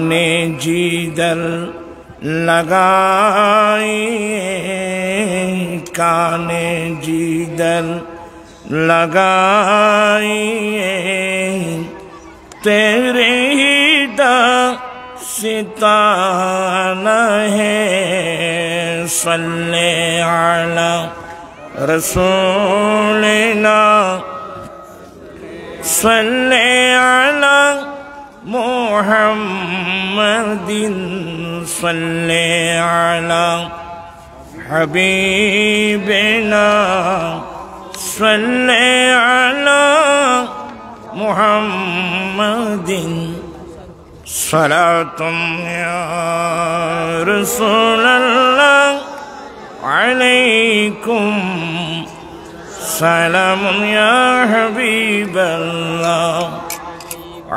काने जीदल लगाए, काने जीदल लगाए, तेरे ही दास्ताना है। सल्ले अला रसूलिना, सल्ले अला मुहम्मदिन, सल्ले अला हबीबिना, सल्ले अला मुहम्मदिन। सलातुम या रसूलल्लाह अलैकुम, सलामुन या हबीबल्लाह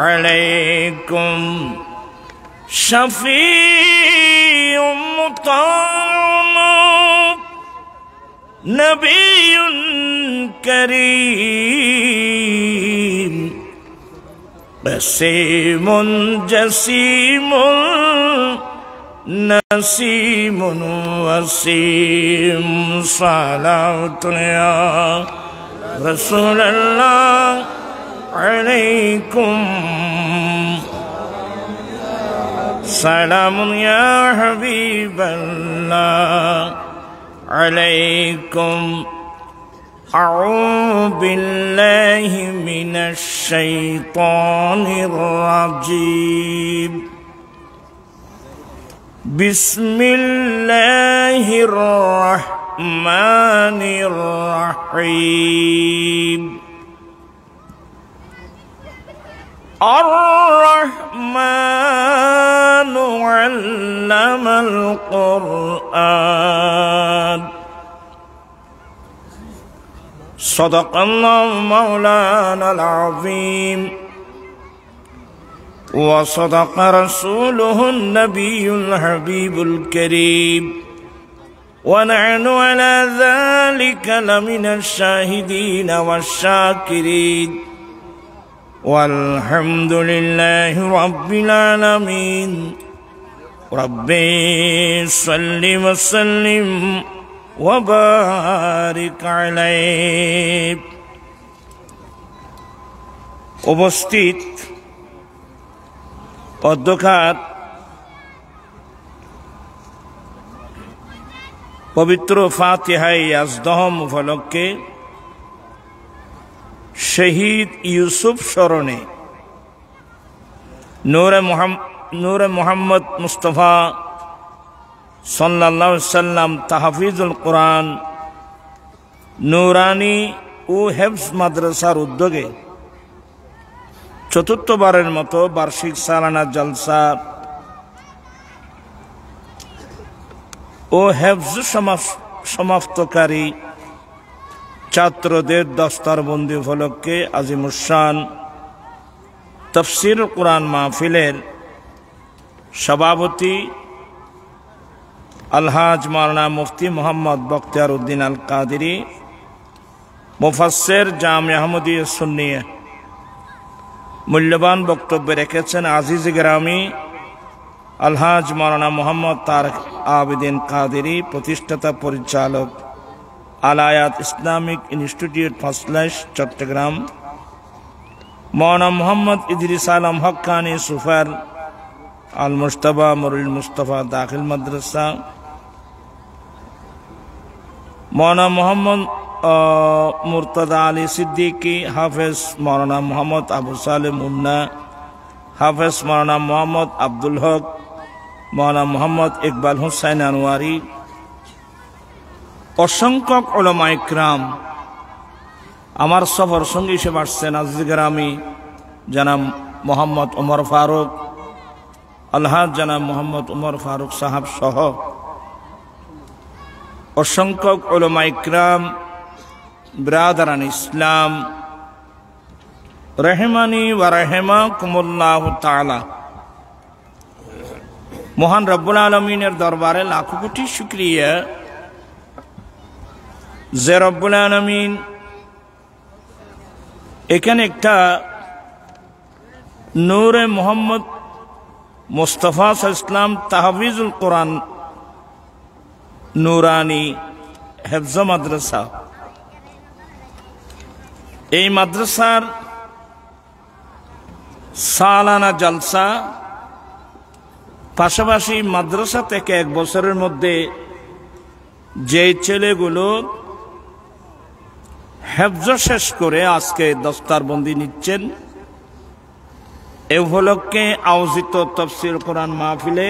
अलैकुम। शफीउम मुताअ नबियुन करीम, वसीमुन जसीमुन नसीमुन वसीम। सलातु या रसूलल्लाह अलैकुम, सलामुन या हबीबल्लाह अलैकुम। अऊज़ु बिल्लाहि मिनश शैतानिर रजीम। बिस्मिल्लाहिर रहमानिर रहीम। अर्रहमानु अल्लमल कुरआन। सदक़ल्लाहु मौलानाल अज़ीम व सदक़ रसूलुहुन नबियुल हबीबुल करीम व नहनु अला ज़ालिका लमिनश शाहिदीन वश्शाकिरीन वल्हम्दुलिल्लाहि रब्बिल आलमीन। रब्बि सल्लि व सल्लिम व बारिक अलैहि। उपस्थित অধ্যক্ষার পবিত্র ফাতিহায়ে আজদহম উপলক্ষে শহীদ ইউসুফ স্মরণে নূরে মুহাম্মদ মুস্তাফা সাল্লাল্লাহু আলাইহি সাল্লাম তাহফিজুল কোরআন নুরানি ও হেফজ মাদ্রাসার উদ্যোগে চতুর্থবারের মতো বার্ষিক সালানা জলসা ও হেফজ সমাপ্তকারী ছাত্রদের দস্তারবন্দি উপলক্ষে আজিমুশান তাফসীর কোরআন মাহফিলের সভাপতি আলহাজ মাওলানা মুফতি মোহাম্মদ বখতিয়ার উদ্দিন আল কাদেরী, মুফাসসির জামিয়া আহমদিয়া সুন্নিয়া, মূল্যবান বক্তব্য রেখেছেন আজিজ গ্রামী আলহাজ মাওলানা মোহাম্মদ তারেক আবেদিন কাদেরী, প্রতিষ্ঠাতা পরিচালক আল-আয়াত ইসলামিক ইনস্টিটিউট ফার্স্টলাইশ চট্টগ্রাম, মাওলানা মোহাম্মদ ইদ্রিস আলম হক্কানি সুফার আল মুস্তাফা মরুল মুস্তাফা দাখিল মাদ্রাসা, মাওলানা মোহাম্মদ মুর্তদা আলী সিদ্দিকী, হাফেজ মাওলানা মোহাম্মদ আবু সালেহ মুন্না, হাফেজ মাওলানা মোহাম্মদ আব্দুল হক, মাওলানা মোহাম্মদ ইকবাল হুসাইন আনোয়ারি, অসংখ্য উলামা ইকরাম, আমার সফর সঙ্গী হিসেবে আসছেন আজিজ গ্রামী জনাব মোহাম্মদ ওমর ফারুক, আলহাজ জনাব মোহাম্মদ ওমর ফারুক সাহাব সহ অসংখ্য উলামা ইকরাম, ব্রাদারান ইসলাম, রহমানি ওয়া রাহিমাকুমুল্লাহু তাআলা। মহান রব্বুল আলামিনের দরবারে লাখো কোটি শুকরিয়া যে রব্বুল আলামিন এখানে একটা নূরে মুহাম্মদ মুস্তাফা ইসলাম তাহফিজুল কোরআন নুরানি হেফজ মাদ্রাসা। এই মাদ্রাসার সালানা জালসা, পাশাপাশি মাদ্রাসা থেকে 1 বছরের মধ্যে যে ছেলেগুলো হেফজ শেষ করে আজকে দস্তারবন্দি নিচ্ছেন, এ উপলক্ষে আয়োজিত তাফসীর কোরআন মাহফিলে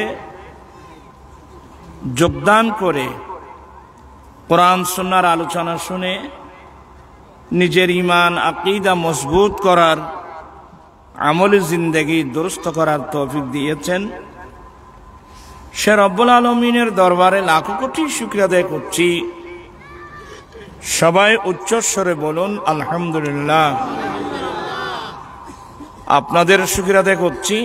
যোগদান করে কোরআন সুন্নাহর আলোচনা শুনে নিজের ঈমান আকীদা মজবুত করার, আমলি জিন্দেগি দুরুস্ত করার তৌফিক দিয়েছেন। সে রব্বুল আলামিনের দরবারে লাখো কোটি শুকরিয়া আদায় করছি। সবাই উচ্চস্বরে বলুন আলহামদুলিল্লাহ। আপনাদের শুকরিয়া আদায় করছি,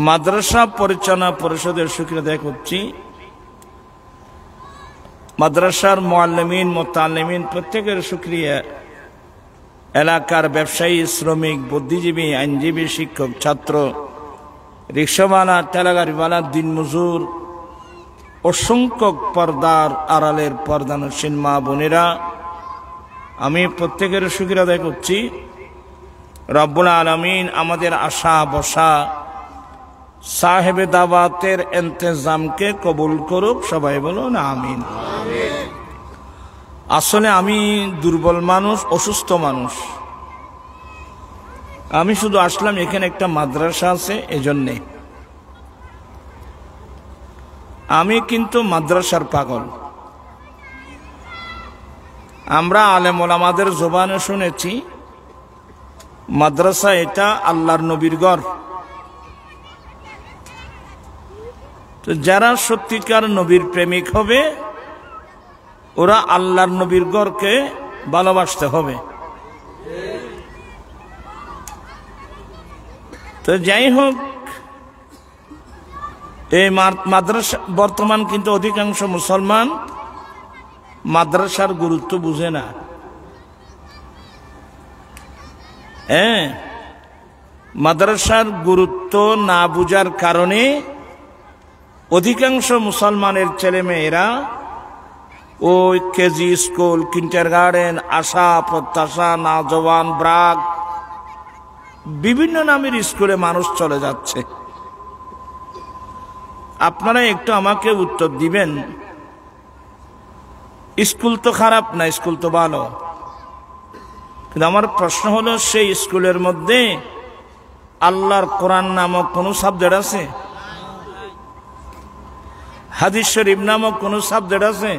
মাদ্রাসা পরিচালনা পরিষদের শুকরিয়া আদায় করছি, মাদ্রাসার মুআল্লিমিন মুতাআল্লিমিন প্রত্যেকের শুকরিয়া, এলাকার ব্যবসায়ী, শ্রমিক, বুদ্ধিজীবী, আইনজীবী, শিক্ষক, ছাত্র, রিক্সাওয়ালা, ঠেলাগাড়িওয়ালা, দিনমজুর, অসংখ্য পর্দার আড়ালের পর্দানসীন মা বোনেরা, আমি প্রত্যেকের শুকরিয়া আদায় করছি। রব্বুল আলামিন আমাদের আশা বসা সাহেবে দাওয়াতের ইন্তজামকে কবুল করুক। সবাই বলুন আমিন। আসলে আমি দুর্বল মানুষ, অসুস্থ মানুষ। আমি শুধু আসলাম, এখানে একটা মাদ্রাসা আছে এজন্যে। আমি কিন্তু মাদ্রাসার পাগল। আমরা আলেম ওলামাদের জবানে শুনেছি মাদ্রাসা এটা আল্লাহর নবীর ঘর। তো যারা সত্যিকার নবীর প্রেমিক হবে ওরা আল্লাহর নবীর ঘরকে ভালোবাসতে হবে। তো যাই হোক, এই মাদ্রাসা বর্তমান কিন্তু অধিকাংশ মুসলমান মাদ্রাসার গুরুত্ব বুঝে না। মাদ্রাসার গুরুত্ব না বুঝার কারণে অধিকাংশ মুসলমানের ছেলে মেয়েরা ওই কেজি স্কুল, কিন্ডারগার্টেন, আশা, প্রত্যাশা, নওজোয়ান, ব্রাক, বিভিন্ন নামের স্কুলে মানুষ চলে যাচ্ছে। আপনারা একটু আমাকে উত্তর দিবেন, স্কুল তো খারাপ না, স্কুল তো ভালো, কিন্তু আমার প্রশ্ন হলো সেই স্কুলের মধ্যে আল্লাহর কোরআন নামক কোন সাবজেক্ট আছে? হাদিস শরীফ নামক কোন সাবজেক্ট আছে?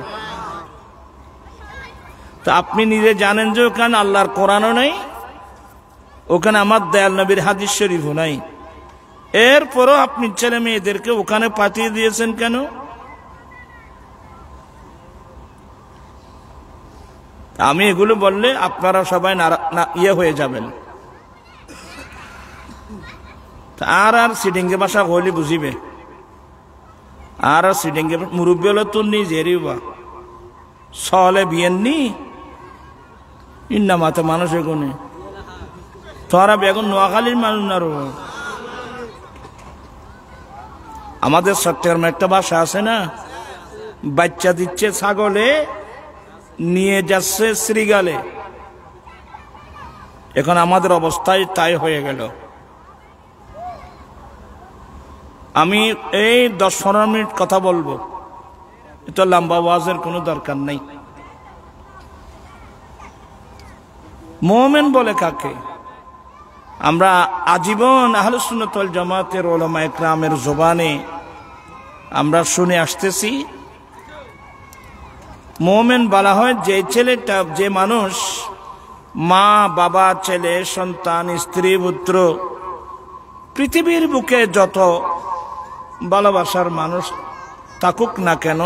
তো আপনি নিজে জানেন যে ওখানে আল্লাহর কোরআনও নাই, ওখানে আমার দয়াল নবীর হাদিস শরীফও নাই। এরপরও আপনি ছেলে মেয়েদেরকে ওখানে পাঠিয়ে দিয়েছেন কেন? আমি এগুলো বললে আপনারা সবাই ইয়ে হয়ে যাবেন। আর সিডিংকে ভাষা হইলে বুঝিবে, আর সিডিংকে মুরব্বী হলে তোর নিজেরই বা সহলে বিয়েননি ইন্না মাতে মানুষ এগুনে তোরা বেগুন নোয়াখালীর মানুষ না। আমাদের চট্টগ্রামে একটা ভাষা আছে না, বাচ্চা দিচ্ছে ছাগলে, নিয়ে যাচ্ছে শ্রীগালে। এখন আমাদের অবস্থায় তাই হয়ে গেল। আমি এই 10-15 মিনিট কথা বলবো, এটা লম্বা ওয়াজের কোনো দরকার নেই। মুমিন বলে কাকে? আমরা আজীবন আহলে সুন্নাত ওয়াল জামাতের উলামা ইকরামের জবানে আমরা শুনে আসতেছি, মুমিন বলা হয় যে ছেলেটা, যে মানুষ মা, বাবা, ছেলে, সন্তান, স্ত্রী, পুত্র, পৃথিবীর বুকে যত ভালোবাসার মানুষ থাকুক না কেন,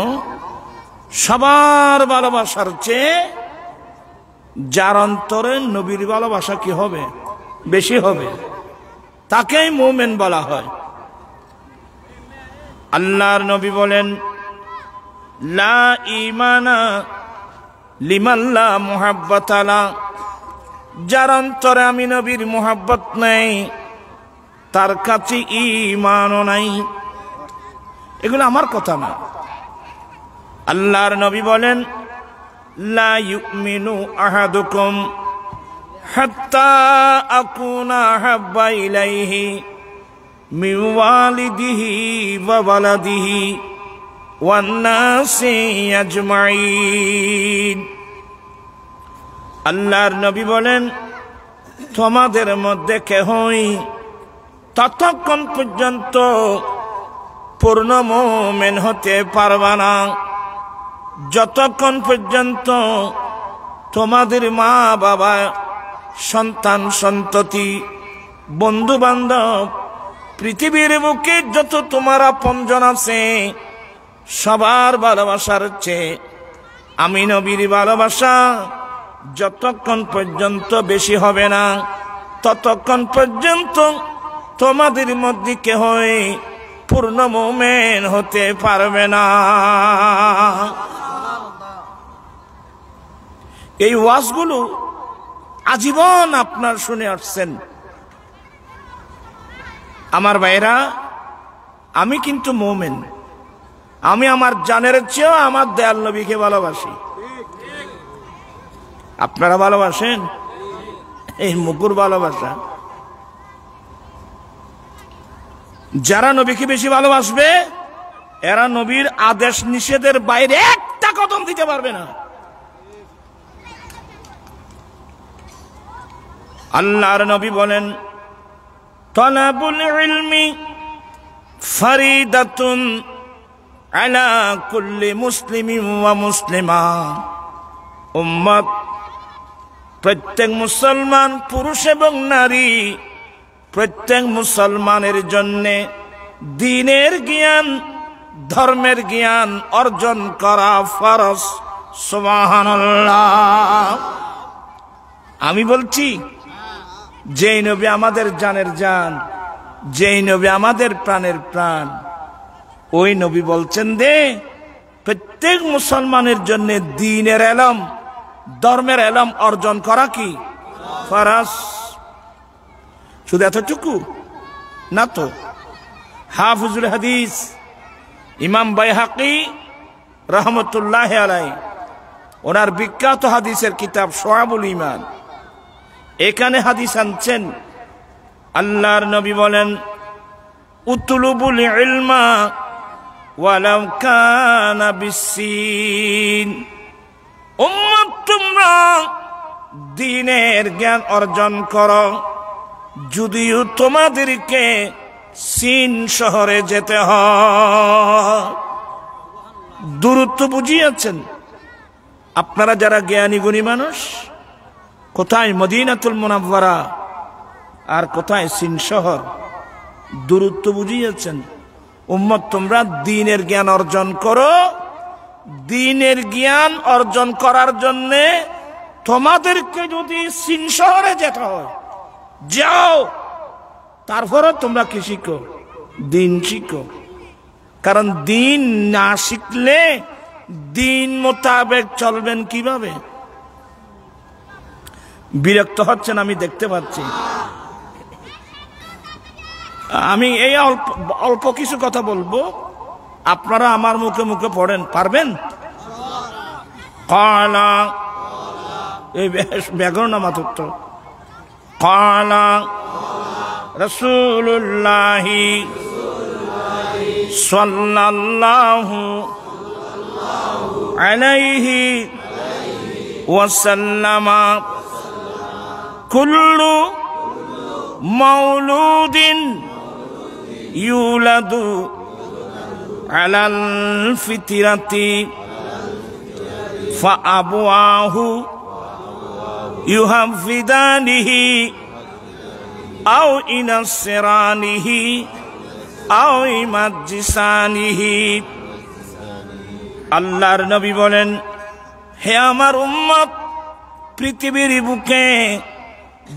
সবার ভালোবাসার চেয়ে যার অন্তরে নবীর ভালোবাসা কি হবে? বেশি হবে, তাকেই মুমিন বলা হয়। আল্লাহর নবী বলেন, লা ঈমানা লিমান লা মুহাব্বাতা লা, যার অন্তরে আমি নবীর মুহাব্বত নেই তার কাছে ঈমানও নাই। এগুলো আমার কথা না, আল্লাহর নবী বলেন লা ইউমিনু আহাদুকুম হাত্তা আকুনা হাব্বা ইলাইহি মিন ওয়ালিদিহি ওয়া ওয়ালাদিহি ওয়ান নাসি আজমাইন। আল্লাহর নবী বলেন তোমাদের মধ্যে কেহই ততক্ষণ পর্যন্ত পূর্ণ মুমিন হতে পারবে না যতক্ষণ পর্যন্ত তোমাদের মা বাবা, সন্তান সন্ততি, বন্ধু বান্ধব, পৃথিবীর বুকে যত তোমার আপনজন আছে সবার ভালোবাসার চেয়ে আমি নবীর ভালোবাসা যতক্ষণ পর্যন্ত বেশি হবে না ততক্ষণ পর্যন্ত তোমাদের মধ্যে কেহই পূর্ণ মুমিন হতে পারবে না। এই ওয়াজগুলো আজীবন আপনার শুনে আসছেন। আমার ভাইরা, আমি কিন্তু মুমিন, আমি আমার জানের চেয়েও আমার দয়াল নবীকে ভালোবাসি। আপনারা ভালোবাসেন? এই মুকুর ভালোবাসা। যারা নবীকে বেশি ভালোবাসবে এরা নবীর আদেশ নিষেধের বাইরে একটা কদম দিতে পারবে না। আল্লাহর নবী বলেন তালাবুল ইলমি ফারিদাতুন আলা কুল্লি মুসলিমিন ওয়া মুসলিমা। উম্মত, প্রত্যেক মুসলমান পুরুষ এবং নারী, প্রত্যেক মুসলমানের জন্য দ্বীনের জ্ঞান, ধর্মের জ্ঞান অর্জন করা ফরজ। সুবহানাল্লাহ। আমি বলছি যেই নবী আমাদের জানের জান, যেই নবী আমাদের প্রাণের প্রাণ, ওই নবী বলছেন যে প্রত্যেক মুসলমানের জন্য দ্বীনের ইলম, ধর্মের ইলম অর্জন করা কি ফরজ। শুধু এতটুকু না তো, হাফিজুল হাদিস ইমাম বাইহাকি রহমতুল্লাহ আলাইহি ওনার বিখ্যাত হাদিসের কিতাব শুআবুল ঈমান, এখানে হাদিস আনছেন। আল্লাহর নবী বলেন উতলুবুল ইলমা ওয়ালাউ কানা বিসসিন। উম্মত, তোমরা দ্বীনের জ্ঞান অর্জন করো যদিও তোমাদেরকে চীন শহরে যেতে হয়। দূরত্ব বুঝিয়েছেন আপনারা যারা জ্ঞানী গুণী মানুষ, কোথায় মদিনাতুল মুনাওয়ারা আর কোথায় চীন শহর, দূরত্ব বুঝিয়েছেন। উম্মত, তোমরা দ্বীনের জ্ঞান অর্জন করো। দ্বীনের জ্ঞান অর্জন করার জন্য তোমাদেরকে যদি চীন শহরে যেতে হয় যাও, তারপরে তোমরা কি শিখো? দ্বীন শিখো। কারণ দ্বীন না শিখলে দ্বীন মোতাবেক চলবেন কিভাবে? বিরক্ত হচ্ছেন আমি দেখতে পাচ্ছি। আমি এই অল্প কিছু কথা বলবো, আপনারা আমার মুখে মুখে পড়েন, পারবেন? কালা, এই ব্যাকরণ মাত্র। কালা রাসূলুল্লাহি সাল্লাল্লাহু আলাইহি ওয়াসাল্লাম কুল্লু মাউলুদিন ইউলাদু আলাল ফিতরাতি ফাআবওয়াহু ইউহাফিদানিহি আও ইনাসরানিহি আও ইমাজ্জিসানিহি। আল্লাহর নবী বলেন, হে আমার উম্মত, পৃথিবীর বুকে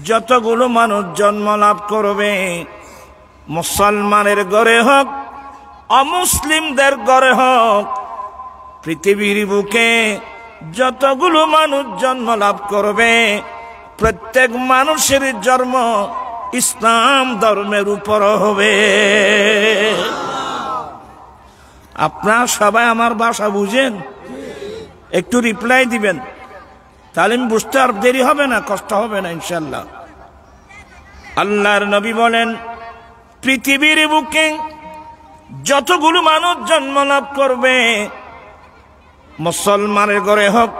যতগুলো মানুষ জন্ম লাভ করবে, মুসলমানের ঘরে হোক অমুসলিমদের ঘরে হোক, পৃথিবীর বুকে যতগুলো মানুষ জন্ম লাভ করবে, প্রত্যেক মানুষের জন্ম ইসলাম ধর্মের উপর হবে। আপনারা সবাই আমার ভাষা বুঝেন? একটু রিপ্লাই দিবেন, তাহলে আমি বুঝতে আর দেরি হবে না, কষ্ট হবে না ইনশাল্লাহ। আল্লাহর নবী বলেন, পৃথিবীর বুকে যতগুলো মানুষ জন্ম লাভ করবে, মুসলমানের ঘরে হোক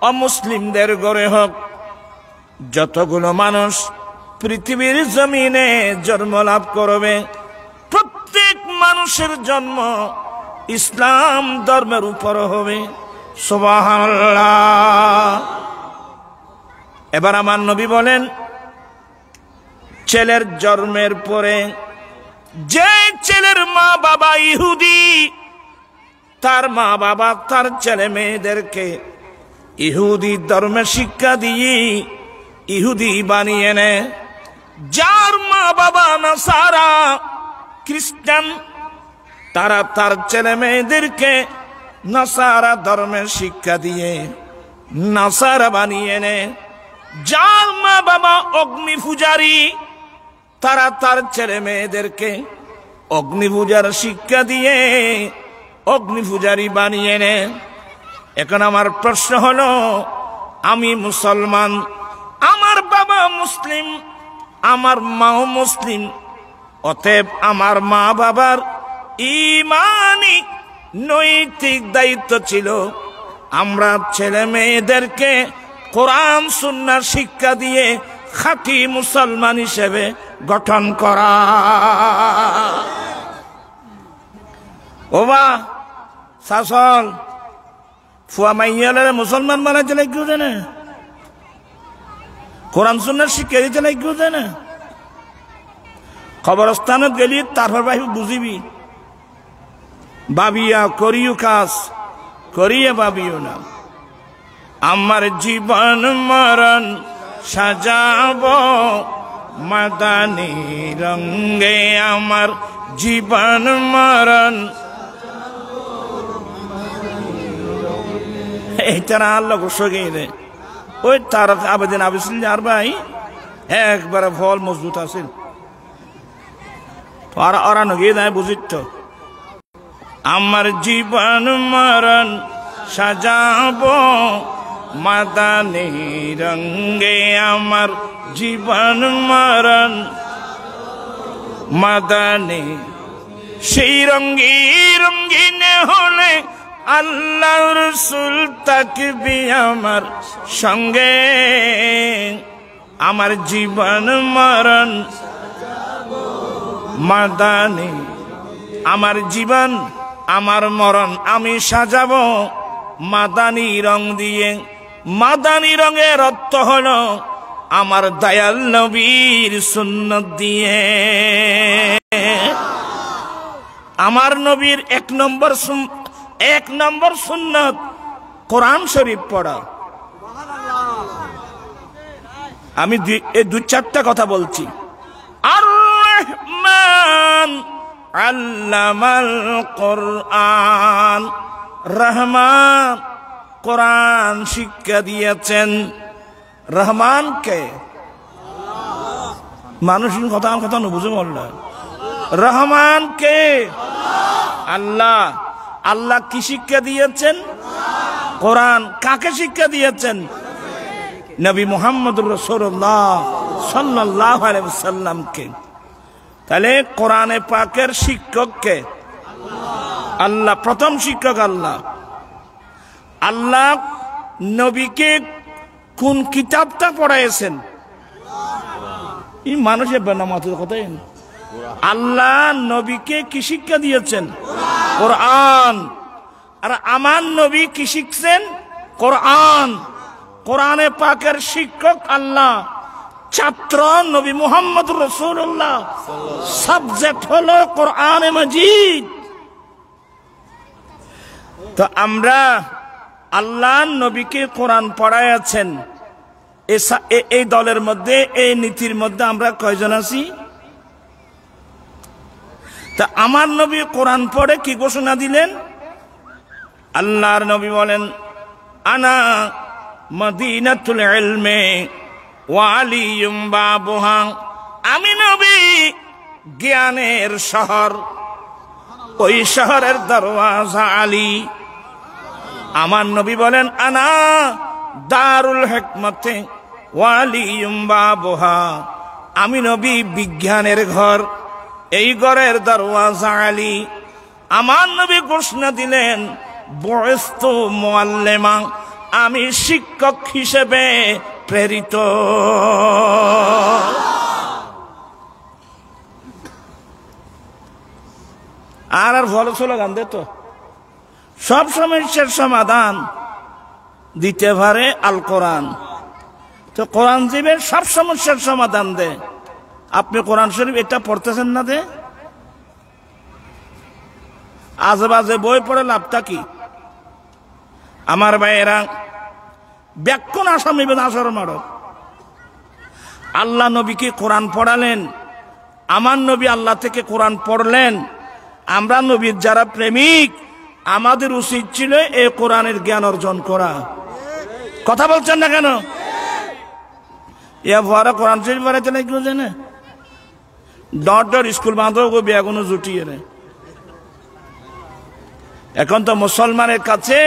অমুসলিমদের ঘরে হোক, যতগুলো মানুষ পৃথিবীর জমিনে জন্ম লাভ করবে, প্রত্যেক মানুষের জন্ম ইসলাম ধর্মের উপর হবে। সুবহানাল্লাহ। এবার আমার নবী বলেন, ছেলের জন্মের পরে যে ছেলের মা বাবা ইহুদি, তার মা বাবা তার ছেলে মেয়েদেরকে ইহুদি ধর্মের শিক্ষা দিয়ে ইহুদি বানিয়ে নেয়। যার মা বাবা নাসারা খ্রিস্টান, তারা তার ছেলে মেয়েদেরকে নাসারা ধর্মের শিক্ষা দিয়ে নাসারা বানিয়ে নেয়। যার মা বাবা অগ্নি পূজারী, তারা তার ছেলে মেয়েদেরকে অগ্নি পূজার শিক্ষা দিয়ে অগ্নি পূজারী বানিয়ে নেয়। এখন আমার প্রশ্ন হলো, আমি মুসলমান, আমার বাবা মুসলিম, আমার মাও মুসলিম, অতএব আমার মা বাবার ঈমানি নৈতিক দায়িত্ব ছিল আমরা ছেলে মেয়েদেরকে কোরআন সুন্নাহ শিক্ষা দিয়ে খাঁটি মুসলমান হিসেবে গঠন করা। ওবা শাসন ফুয়া মাইয়ালে মুসলমান বানাইতে লাগিও দেয় না, কোরআন সুন্নাহ শিক্ষা দিতে লাগিও দেয় না। কবরস্থানত গেলি তারপর ভাই বুঝিবি, বাবিয়া করিও কাজ করিয়ে ভাবিও না। আমার জীবন মরণ সাজাব মাদানী রঙে, আমার জীবন মরণ। এইটারা আল্লাহ গোসগে রে, ওই তার আবেদন আবেছিল আর ভাই একবারে ফল মজবুত আছে, ওরা নগিয়ে দেয় বুঝিত। আমার জীবন মরণ সাজাব মাদানী রঙে, আমার জীবন মরণ মাদানী। সেই রঙে রঙিনে হলে আল্লাহ রাসূল থাকবে আমার সঙ্গে। আমার জীবন মরণ মাদানী, আমার জীবন আমার মরণ আমি সাজাবো মাদানী রং দিয়ে। মাদানী রঙের অর্থ হলো আমার দয়াল নবীর সুন্নাত দিয়ে। আমার নবীর এক নম্বর সুন্নাত কোরআন শরীফ পড়া। আমি দু চারটা কথা বলছি। আর রহমান আল্লামাল কোরআন, রহমান কোরআন শিক্ষা দিয়েছেন। রহমানকে মানুষ কথা বুঝে বলল, রহমানকে আল্লাহ। আল্লাহ কি শিক্ষা দিয়েছেন? কোরআন। কাকে শিক্ষা দিয়েছেন? নবী মুহাম্মদুর রাসূলুল্লাহ সাল্লাল্লাহু আলাইহি ওয়াসাল্লামকে। তাহলে কোরআনে পাকের শিক্ষককে আল্লাহ, প্রথম শিক্ষক আল্লাহ। আল্লাহ নবীকে কোন কিতাবটা পড়াইছেন? এই মানুষের বেনামাতের কথাই। আল্লাহ নবীকে কি শিক্ষা দিয়েছেন? কোরআন। আর আমার নবী কি শিখছেন? কোরআন। কোরআনে পাকের শিক্ষক আল্লাহ, ছাত্র নবী মুহাম্মদুর রাসূলুল্লাহ, সাবজেক্ট হলো কোরআনে মাজিদ। তো আমরা আল্লাহ নবীকে কোরআন পড়াইয়াছেন, এই দলের মধ্যে, এই নীতির মধ্যে আমরা কয়জন আছি? তা আমার নবী কোরআন পড়ে কি ঘোষণা দিলেন? আল্লাহর নবী বলেন, আনা মদিনাতুল ইলমি ওয়া আলিয়ুম বাবুহা। আমি নবী জ্ঞানের শহর, ওই শহরের দরওয়াজা আলী। আমার নবী বলেন আনা দারুল হিকমতে ওয়ালিয়ুম বাবুহা, আমি নবী বিজ্ঞানের ঘর, এই ঘরের দরওয়াজা আলী। আমার নবী ঘোষণা দিলেন বুইস্তু মুআল্লিমা, আমি শিক্ষক হিসেবে প্রেরিত। আর ভালো স্লোগান দে তো, সব সমস্যার সমাধান দিতে পারে আল কোরআন। তো কোরআন জীবের সব সমস্যার সমাধান দে। আপনি কোরআন শরীফ এটা পড়তেছেন না, দে আজে বাজে বই পড়ে লাভটা কি? আমার ভাইয়েরা, ব্যাকুণ আসামি আসর মারো। আল্লাহ নবীকে কোরআন পড়ালেন, আমার নবী আল্লাহ থেকে কোরআন পড়লেন। আমরা নবীর যারা প্রেমিক, আমাদের উচিত ছিল এই কোরআনের জ্ঞান অর্জন করা। কথা বলছেন না কেন? ভরা কোরআন শরীফ পড়াইতে লাগলো যে না, ডর স্কুল বাঁধো গো বেগুনো জুটিয়ে রে। এখন তো মুসলমানের কাছে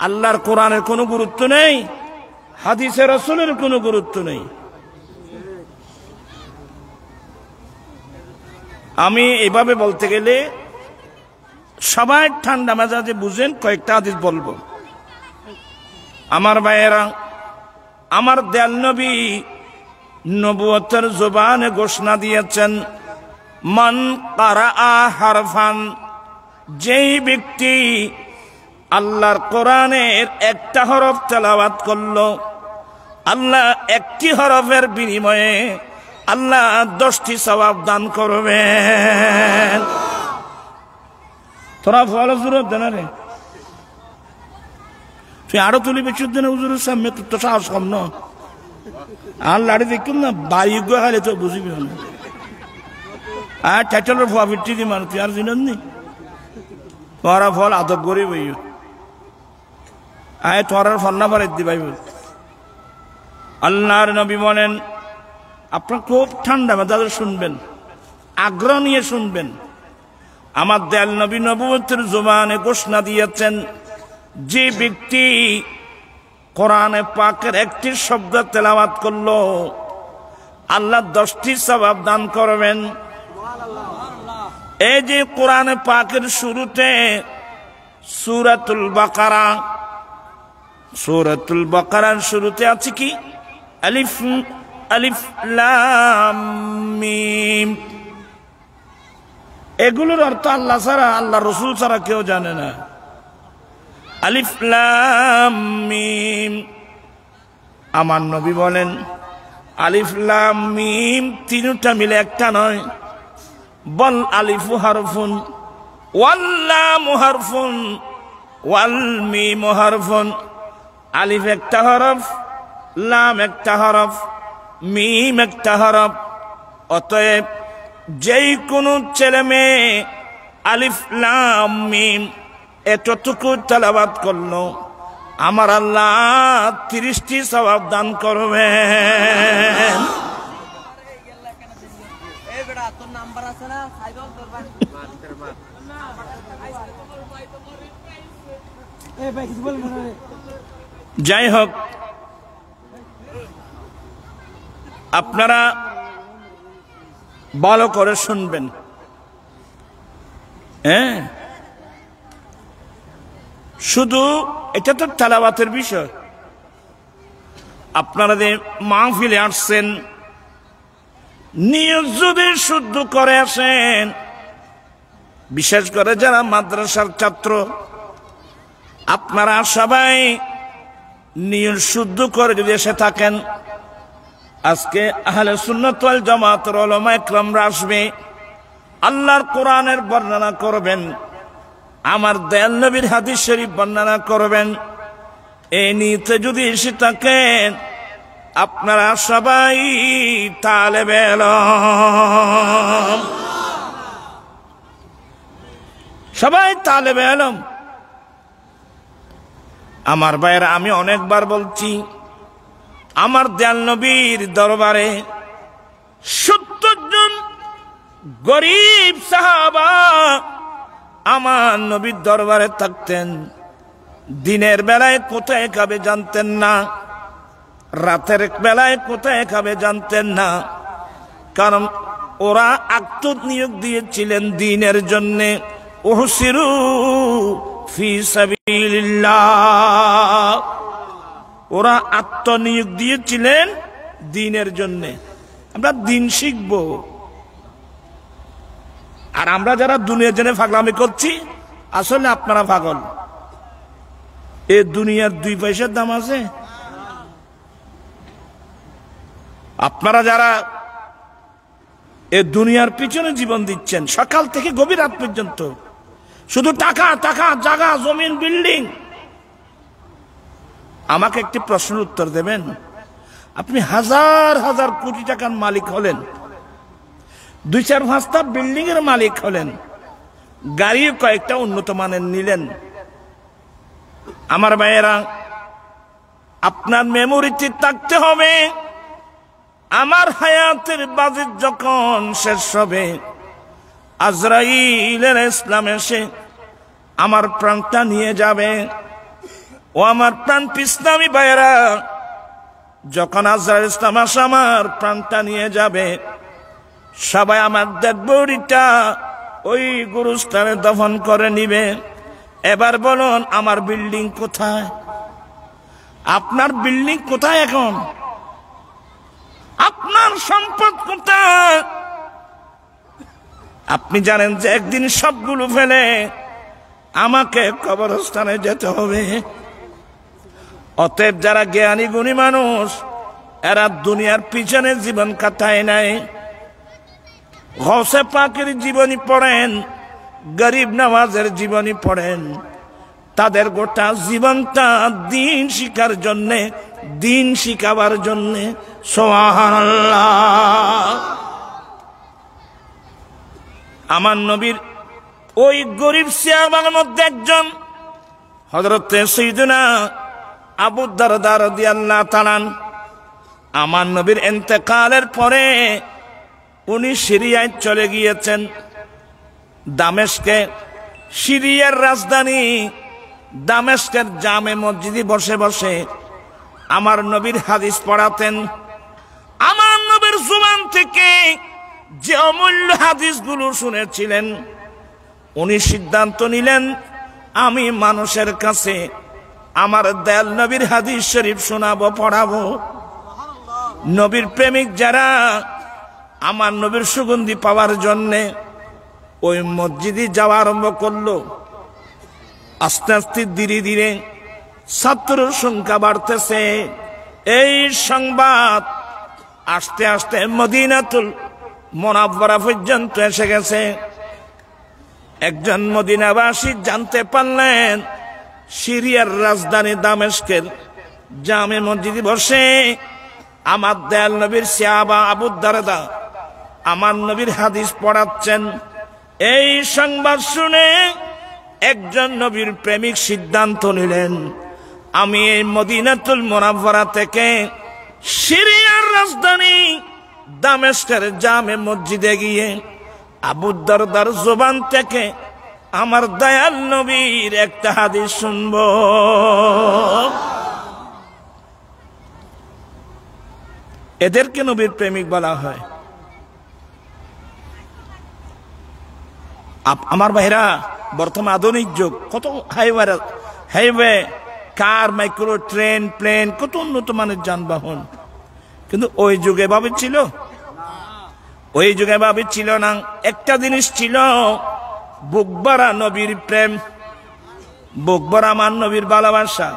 আল্লাহর কোরআনের কোনো গুরুত্ব নেই, হাদিসের রাসূলের কোনো গুরুত্ব নেই। আমি এইভাবে বলতে গেলে সবাই ঠান্ডা মেজাজে বুঝেন, কয়েকটা হাদিস বলবো। আমার ভাইয়েরা, আমার দয়াল নবী নবুয়তের জবানে ঘোষণা দিয়েছেন, মান কারাআ হারফান, যেই ব্যক্তি আল্লাহর কোরআনের একটা হরফ তেলাওয়াত করলো, আল্লাহ একটি হরফের বিনিময়ে আল্লাহ 10টি সওয়াব দান করবেন। তোরা ভালো জোর দেন রে, তুই আরো তুলি বেচুর দেন হুজুরের সামনে, তোর তো সাহস কম না। আর লাড়ি দেখুন না, বাড়ি গো খালে তো বুঝবি না। আর টাইটেলের ভুয়া ফিরটি দি মানুষ, তুই আর জিনেন নি তোরা ফল আদব করি বই। আয় তোর ফন্না পরে দিবাই। আল্লাহর নবী বলেন, আপনার খুব ঠান্ডা মেজাজে শুনবেন, আগ্রহ নিয়ে শুনবেন। আমার দয়াল নবী নবুয়তের জবানে ঘোষণা দিয়েছেন, যে ব্যক্তি কোরআনে পাকের একটি শব্দ তেলাওয়াত করলো, আল্লাহ 10টি সওয়াব দান করবেন। এই যে কোরআনে পাকের শুরুতে সূরাতুল বাকারার শুরুতে আছে কি? আলিফ আলিফ লাম মিম। এগুলোর অর্থ আল্লাহ ছাড়া, আল্লাহ রসুল ছাড়া কেউ জানে না। আলিফ লাম মিম। আমার নবী বলেন, আলিফ লাম মিম তিনটা মিলে একটা নয়। বল আলিফু হারফুন ওয়াল লামু হারফুন ওয়াল মিমু হারফুন। আলিফ একটা হরফ, লাম একটা হরফ, মিম একটা হরফ। অতএব যেই কোনো ছেলে মেয়ে আলিফ লাম মিম এতটুকু তেলাওয়াত করলো, আমার আল্লাহ 30টি সওয়াব দান করবেন। যাই হোক, আপনারা ভালো করে শুনবেন। হ্যাঁ, শুধু এটা তো তেলাওয়াতের বিষয়। আপনারা যে মাহফিলে আসছেন, নিয়ত যদি শুদ্ধ করে আসেন, বিশেষ করে যারা মাদ্রাসার ছাত্র, আপনারা সবাই নিয়ত শুদ্ধ করে যদি এসে থাকেন, আজকে আহলে সুন্নাত ওয়াল জামাতের উলামা ইকরামরা আসবে, আল্লাহর কোরআনের বর্ণনা করবেন, আমার দয়াল নবীর হাদিস শরীফ বর্ণনা করবেন। এই নিয়তে যদি এসে থাকেন, আপনারা সবাই তালেবে ইলম, সবাই তালেবে ইলম। আমার ভাইয়েরা, আমি অনেকবার বলছি, আমার দয়াল নবীর দরবারে 70 জন গরিব সাহাবা আমার নবীর দরবারে থাকতেন। দিনের বেলায় কোথায় খাবে জানতেন না, রাতের বেলায় কোথায় খাবে জানতেন না, কারণ ওরা আত্মনিয়োগ দিয়েছিলেন দ্বীনের জন্যে। উহসিরু ফি সাবিলিল্লাহ, ওরা আত্মনিয়োগ দিয়েছিলেন দ্বীনের জন্যে। আমরা দ্বীন শিখব, আর আমরা যারা দুনিয়ার জন্য পাগলামি করছি, আসলে আপনারা পাগল। এ দুনিয়ার 2 পয়সার দাম আছে? আপনারা যারা এ দুনিয়ার পিছনে জীবন দিচ্ছেন সকাল থেকে গভীর রাত পর্যন্ত, শুধু টাকা টাকা, জায়গা জমিন বিল্ডিং। আমাকে একটি প্রশ্নের উত্তর দেবেন। আপনি হাজার হাজার কোটি টাকার মালিক হলেন, 2-4-5টা বিল্ডিং এর মালিক হলেন, গাড়িও কয়েকটা উন্নত মানের নিলেন। আমার ভাইয়েরা, আপনার মেমোরিতে থাকতে হবে, আমার হায়াতের বাজেট যখন শেষ হবে, আজরাইল ইসলাম এসে আমার প্রাণটা নিয়ে যাবে। ও আমার প্রাণ ইসলামী ভাইয়েরা, যখন আজরাইল ইসলাম আসে আমার প্রাণটা নিয়ে যাবে, সবাই আমার ডেড বডিটা ওই গুরুস্থানে দফন করে নিবে। এবার বলুন, আমার বিল্ডিং কোথায়? আপনার বিল্ডিং কোথায় এখন? আপনার সম্পদ কোথায়? আপনি জানেন যে একদিন সবগুলো ফেলে আমাকে কবরস্থানে যেতে হবে। অতএব যারা জ্ঞানী গুণী মানুষ, এরা দুনিয়ার পিছনে জীবন কাটায় নাই। গৌসে পাকের জীবনী পড়েন, গরিব নওয়াজের জীবনী পড়েন, তাদের গোটা জীবনটা দিন শিখার জন্যে, দিন শিখাবার জন্যে। সুবহানাল্লাহ। আমার নবীর ওই গরিব সাহাবার মধ্যে একজন হযরত সাইয়্যিদুনা আবু দারদা রাদিয়াল্লাহু তাআলা। আমার নবীর ইন্তেকালের পরে উনি সিরিয়ায় চলে গিয়েছেন, দামেস্কে, সিরিয়ার রাজধানী দামেস্কের জামে মসজিদে বসে বসে আমার নবীর হাদিস পড়াতেন। আমার নবীর জবান থেকে যে অমূল্য হাদিসগুলো শুনেছিলেন, উনি সিদ্ধান্ত নিলেন আমি মানুষের কাছে আমার দয়াল নবীর হাদিস শরীফ শোনাবো, পড়াবো। নবীর প্রেমিক যারা আমার নবীর সুগন্ধি পাওয়ার জন্যে ওই মসজিদে যাওয়া আরম্ভ করলো। আস্তে আস্তে ধীরে ধীরে ছাত্রের সংখ্যা বাড়তেছে। এই সংবাদ আস্তে আস্তে মদিনাতুল মুনাওয়ারা পর্যন্ত এসে গেছে। একজন মদিনাবাসী জানতে পারলেন সিরিয়ার রাজধানী দামেস্কের জামে মসজিদে বসে আমার দয়াল নবীর সাহাবা আবু দারদা আমার নবীর হাদিস পড়াচ্ছেন। এই সংবাদ শুনে একজন নবীর প্রেমিক সিদ্ধান্ত নিলেন, আমি এই মদিনাতুল মুনাওয়ারা থেকে সিরিয়ার রাজধানী দামেস্কের জামে মসজিদে গিয়ে আবু দারদার জবান থেকে আমার দয়াল নবীর একটা হাদিস শুনব। এদেরকে নবীর প্রেমিক বলা হয়। আমার ভাইরা, বর্তমান আধুনিক যুগ, কত হাইওয়ে, কার, মাইক্রো ট্রেন, প্লেন, কত উন্নত মানের যানবাহন। কিন্তু ওই যুগে ভাবে ছিল? ওই যুগে ভাবে ছিল না। একটা জিনিস ছিল, বুকভরা নবীর প্রেম, বুকভরা আমার নবীর ভালোবাসা।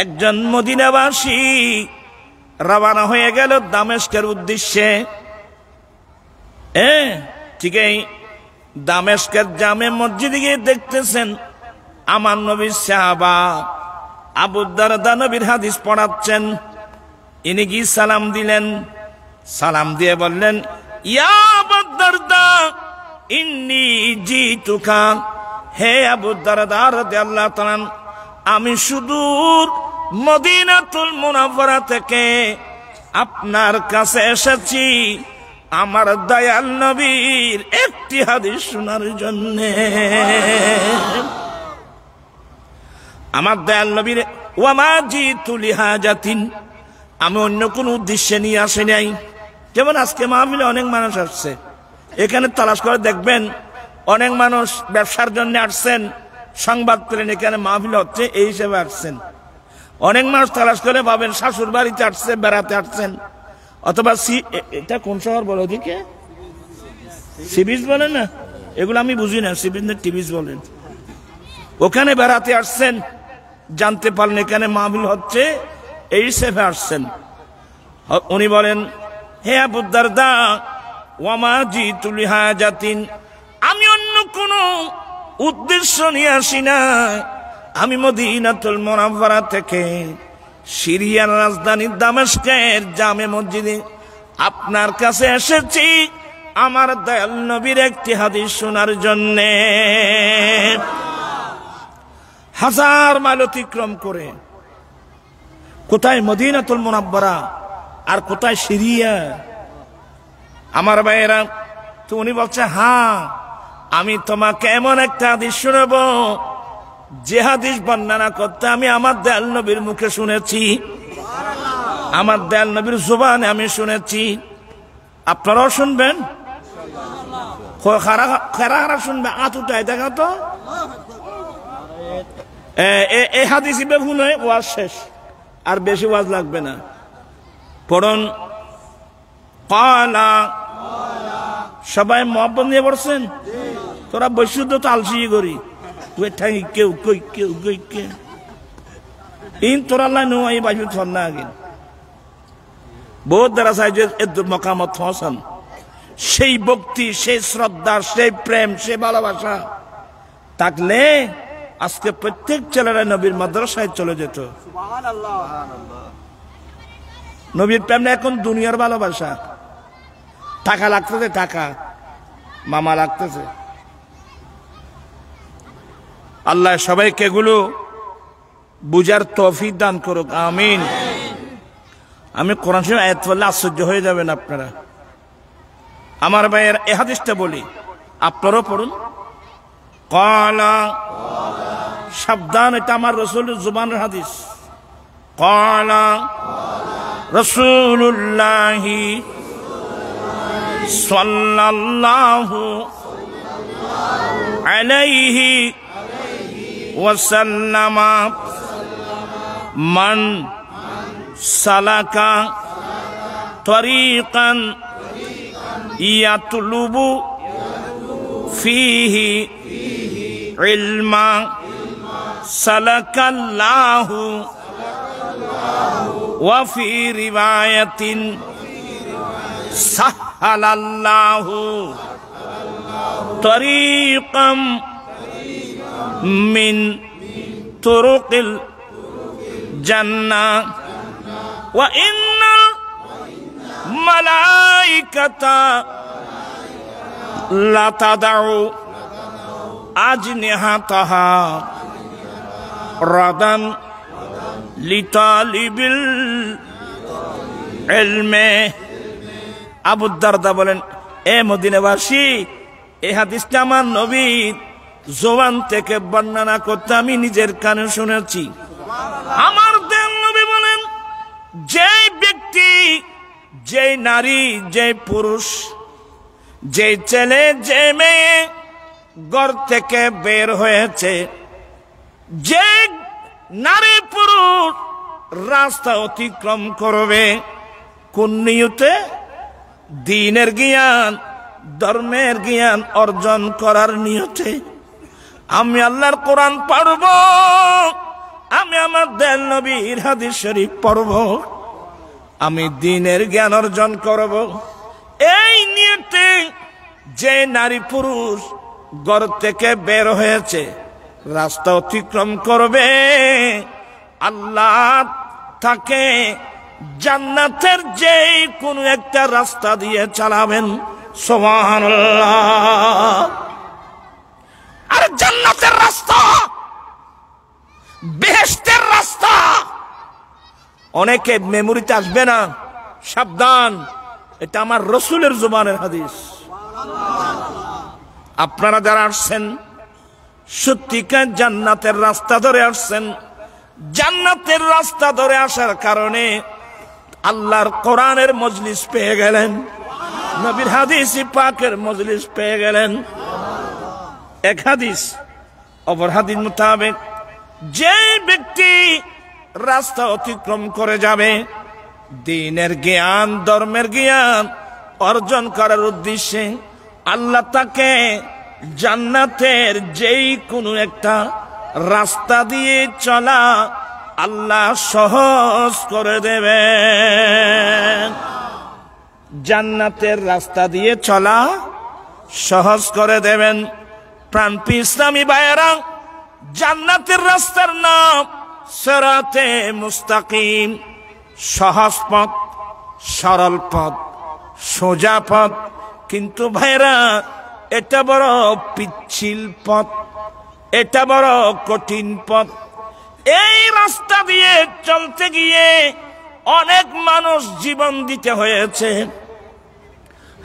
একজন মদিনাবাসী রওনা হয়ে গেল দামেস্কের উদ্দেশ্যে। ঠিক এই দামেস্কের জামে মসজিদে গিয়ে দেখতেছেন আমার নবীর সাহাবা আবু দারদা নবীর হাদিস পড়াচ্ছেন। ইনি কি সালাম দিলেন, সালাম দিয়ে বললেন, ইয়া আবু দারদা ইন্নী জিতুকা, হে আবু দারদা রাদিয়াল্লাহু তাআলা, আমি সুদূর মদিনাতুল মুনাওয়ারা থেকে আপনার কাছে এসেছি। আমার দয়াল নবীর একটি হাদিস শোনার জন্য। আমার দয়াল নবীর ওয়ামা জিতু লিহাজাতিন, আমি অন্য কোন উদ্দেশ্যে নিয়ে আসি নাই। যেমন আজকে মাহফিলে অনেক মানুষ আসছে, এখানে তালাশ করে দেখবেন অনেক মানুষ ব্যবসার জন্য আসছেন, সংবাদ পেলেন এখানে মাহফিল হচ্ছে এই হিসেবে আসছেন। অনেক মানুষ তালাশ করে পাবেন শাশুর বাড়িতে আসছে, বেড়াতে আসছেন, অথবা এটা কোন শহর বলে ওদিকে সি বিচ বলেন না, এগুলো আমি বুঝি না, সি বিচ না টি বিচ বলেন, ওখানে বেড়াতে আসছেন, জানতে পারলেন এখানে মাহফিল হচ্ছে এই হিসেবে আসছেন। উনি বলেন হে আবু দারদা ওয়ামা জিতু লিহাজাতিন, আমি অন্য কোন উদ্দেশ্য নিয়ে আসি না, আমি মদিনাতুল মুনাওয়ারা থেকে সিরিয়ার রাজধানী দামেস্কের জামে মসজিদে আপনার কাছে এসেছি আমার দয়াল নবীর একটি হাদিস শোনার জন্য। হাজার মাইল অতিক্রম করে, কোথায় মদিনাতুল মুনাওয়ারা আর কোথায় সিরিয়া। আমার ভাইয়েরা, তো উনি বলছে হ্যাঁ আমি তোমাকে এমন একটা হাদিস শোনাবো যে হাদিস বর্ণনা করতে আমি আমার দয়াল নবীর মুখে শুনেছি, আমার দয়াল নবীর জবানে আমি শুনেছি। আপনারাও শুনবেন, খারা শুনবে, আতুটাই দেখা তো এই হাদিস শুনে ওয়াজ শেষ, আর বেশি ওয়াজ লাগবে না। পড়ুন ক্বালা, সবাই মহব্বত নিয়ে পড়ছেন, তোরা বৈশুদ্ধ তো আলসি করি কেউ কই কেউ কই কে ইন তোরা লাই নো এই বাজু থর না আগে বহুত দ্বারা সাইজে এদ্দুর মকামত হসান, সেই ভক্তি, সেই শ্রদ্ধা, সেই প্রেম, সেই ভালোবাসা থাকলে আজকে প্রত্যেক ছেলেরা নবীর মাদ্রাসায় চলে যেত। নবীর প্রেম না এখন দুনিয়ার ভালোবাসা, টাকা লাগতেছে, টাকা মামা লাগতেছে। আল্লাহ সবাইকে এগুলো বুঝার তৌফিক দান করুক, আমিন। আমি কোরআন শরীফ আয়াত পড়লে আশ্চর্য হয়ে যাবেন আপনারা। আমার ভাইয়ের এই হাদিসটা বলি, আপনারাও পড়ুন। ক্বালা, সাবধান, এটা আমার রাসূলের জবানের হাদিস। ক্বালা রাসূলুল্লাহি সাল্লাল্লাহু আলাইহি ওয়াসাল্লাম মান সালাকা তরিকান ইয়াতলুবু ফিহি ইলমা সালাকাল্লাহু ওয়া ফি রিওয়ায়াতিন সাহালাল্লাহু তরিকাম মিন তুরুকিল জান্নাহ ওয়া ইন্নাল মালাইকাতা লা তাদাউ আজনিহাতাহা রাদান লিতালিবিল ইলমে। আবু দারদা বলেন, এ মদিনাবাসী, এই হাদিসটা আমার নবীর জবান থেকে বর্ণনা করতে আমি নিজের কানে শুনেছি। আমার দেন নবী বলেন, যে ব্যক্তি, যে নারী, যে পুরুষ, যে ছেলে, যে মেয়ে ঘর থেকে বের হয়েছে, যে নারী পুরুষ রাস্তা অতিক্রম করবে কোন নিয়তে? দ্বীনের জ্ঞান, ধর্মের জ্ঞান অর্জন করার নিয়তে। আমি আল্লাহর কোরআন পড়ব, আমি আমার দয়াল নবীর হাদিস শরীফ পড়ব, আমি দ্বীনের জ্ঞান অর্জন করব, এই নিয়তে যে নারী পুরুষ ঘর থেকে বের হয়েছে, রাস্তা অতিক্রম করবে, আল্লাহ তাকে জান্নাতের যে কোন একটা রাস্তা দিয়ে চালাবেন। সুবহানাল্লাহ। আর জান্নাতের রাস্তা, বেহেশতের রাস্তা অনেকে মেমোরিতে আসবে না, সাবধান। এটা আমার রসুলের জবানের হাদিস। আপনারা যারা আসছেন সত্যিকার জান্নাতের রাস্তা ধরে আসছেন, জান্নাতের রাস্তা ধরে আসার কারণে আল্লাহর কোরআনের মজলিস পেয়ে গেলেন, নবীর হাদিস পাকের মজলিস পেয়ে গেলেন। এক হাদিস, অপর হাদিস মোতাবেক যে ব্যক্তি রাস্তা অতিক্রম করে যাবে দ্বীনের জ্ঞান, ধর্মের জ্ঞান অর্জন করার উদ্দেশ্যে, আল্লাহ তাকে জান্নাতের যেই কোনো একটা রাস্তা দিয়ে চলা আল্লাহ সহজ করে দেবেন। জান্নাতের রাস্তা দিয়ে চলা সহজ করে দেবেন। প্রাণপ্রিয় ইসলামী ভাইয়েরা, জান্নাতের রাস্তার নাম সিরাতে মুস্তাকিম, সহজ পথ, সরল পথ, সোজা পথ। কিন্তু ভাইরা এটা বড় পিচ্ছিল পথ, এটা বড় কঠিন পথ। এই রাস্তা দিয়ে চলতে গিয়ে অনেক মানুষ জীবন দিতে হয়েছে,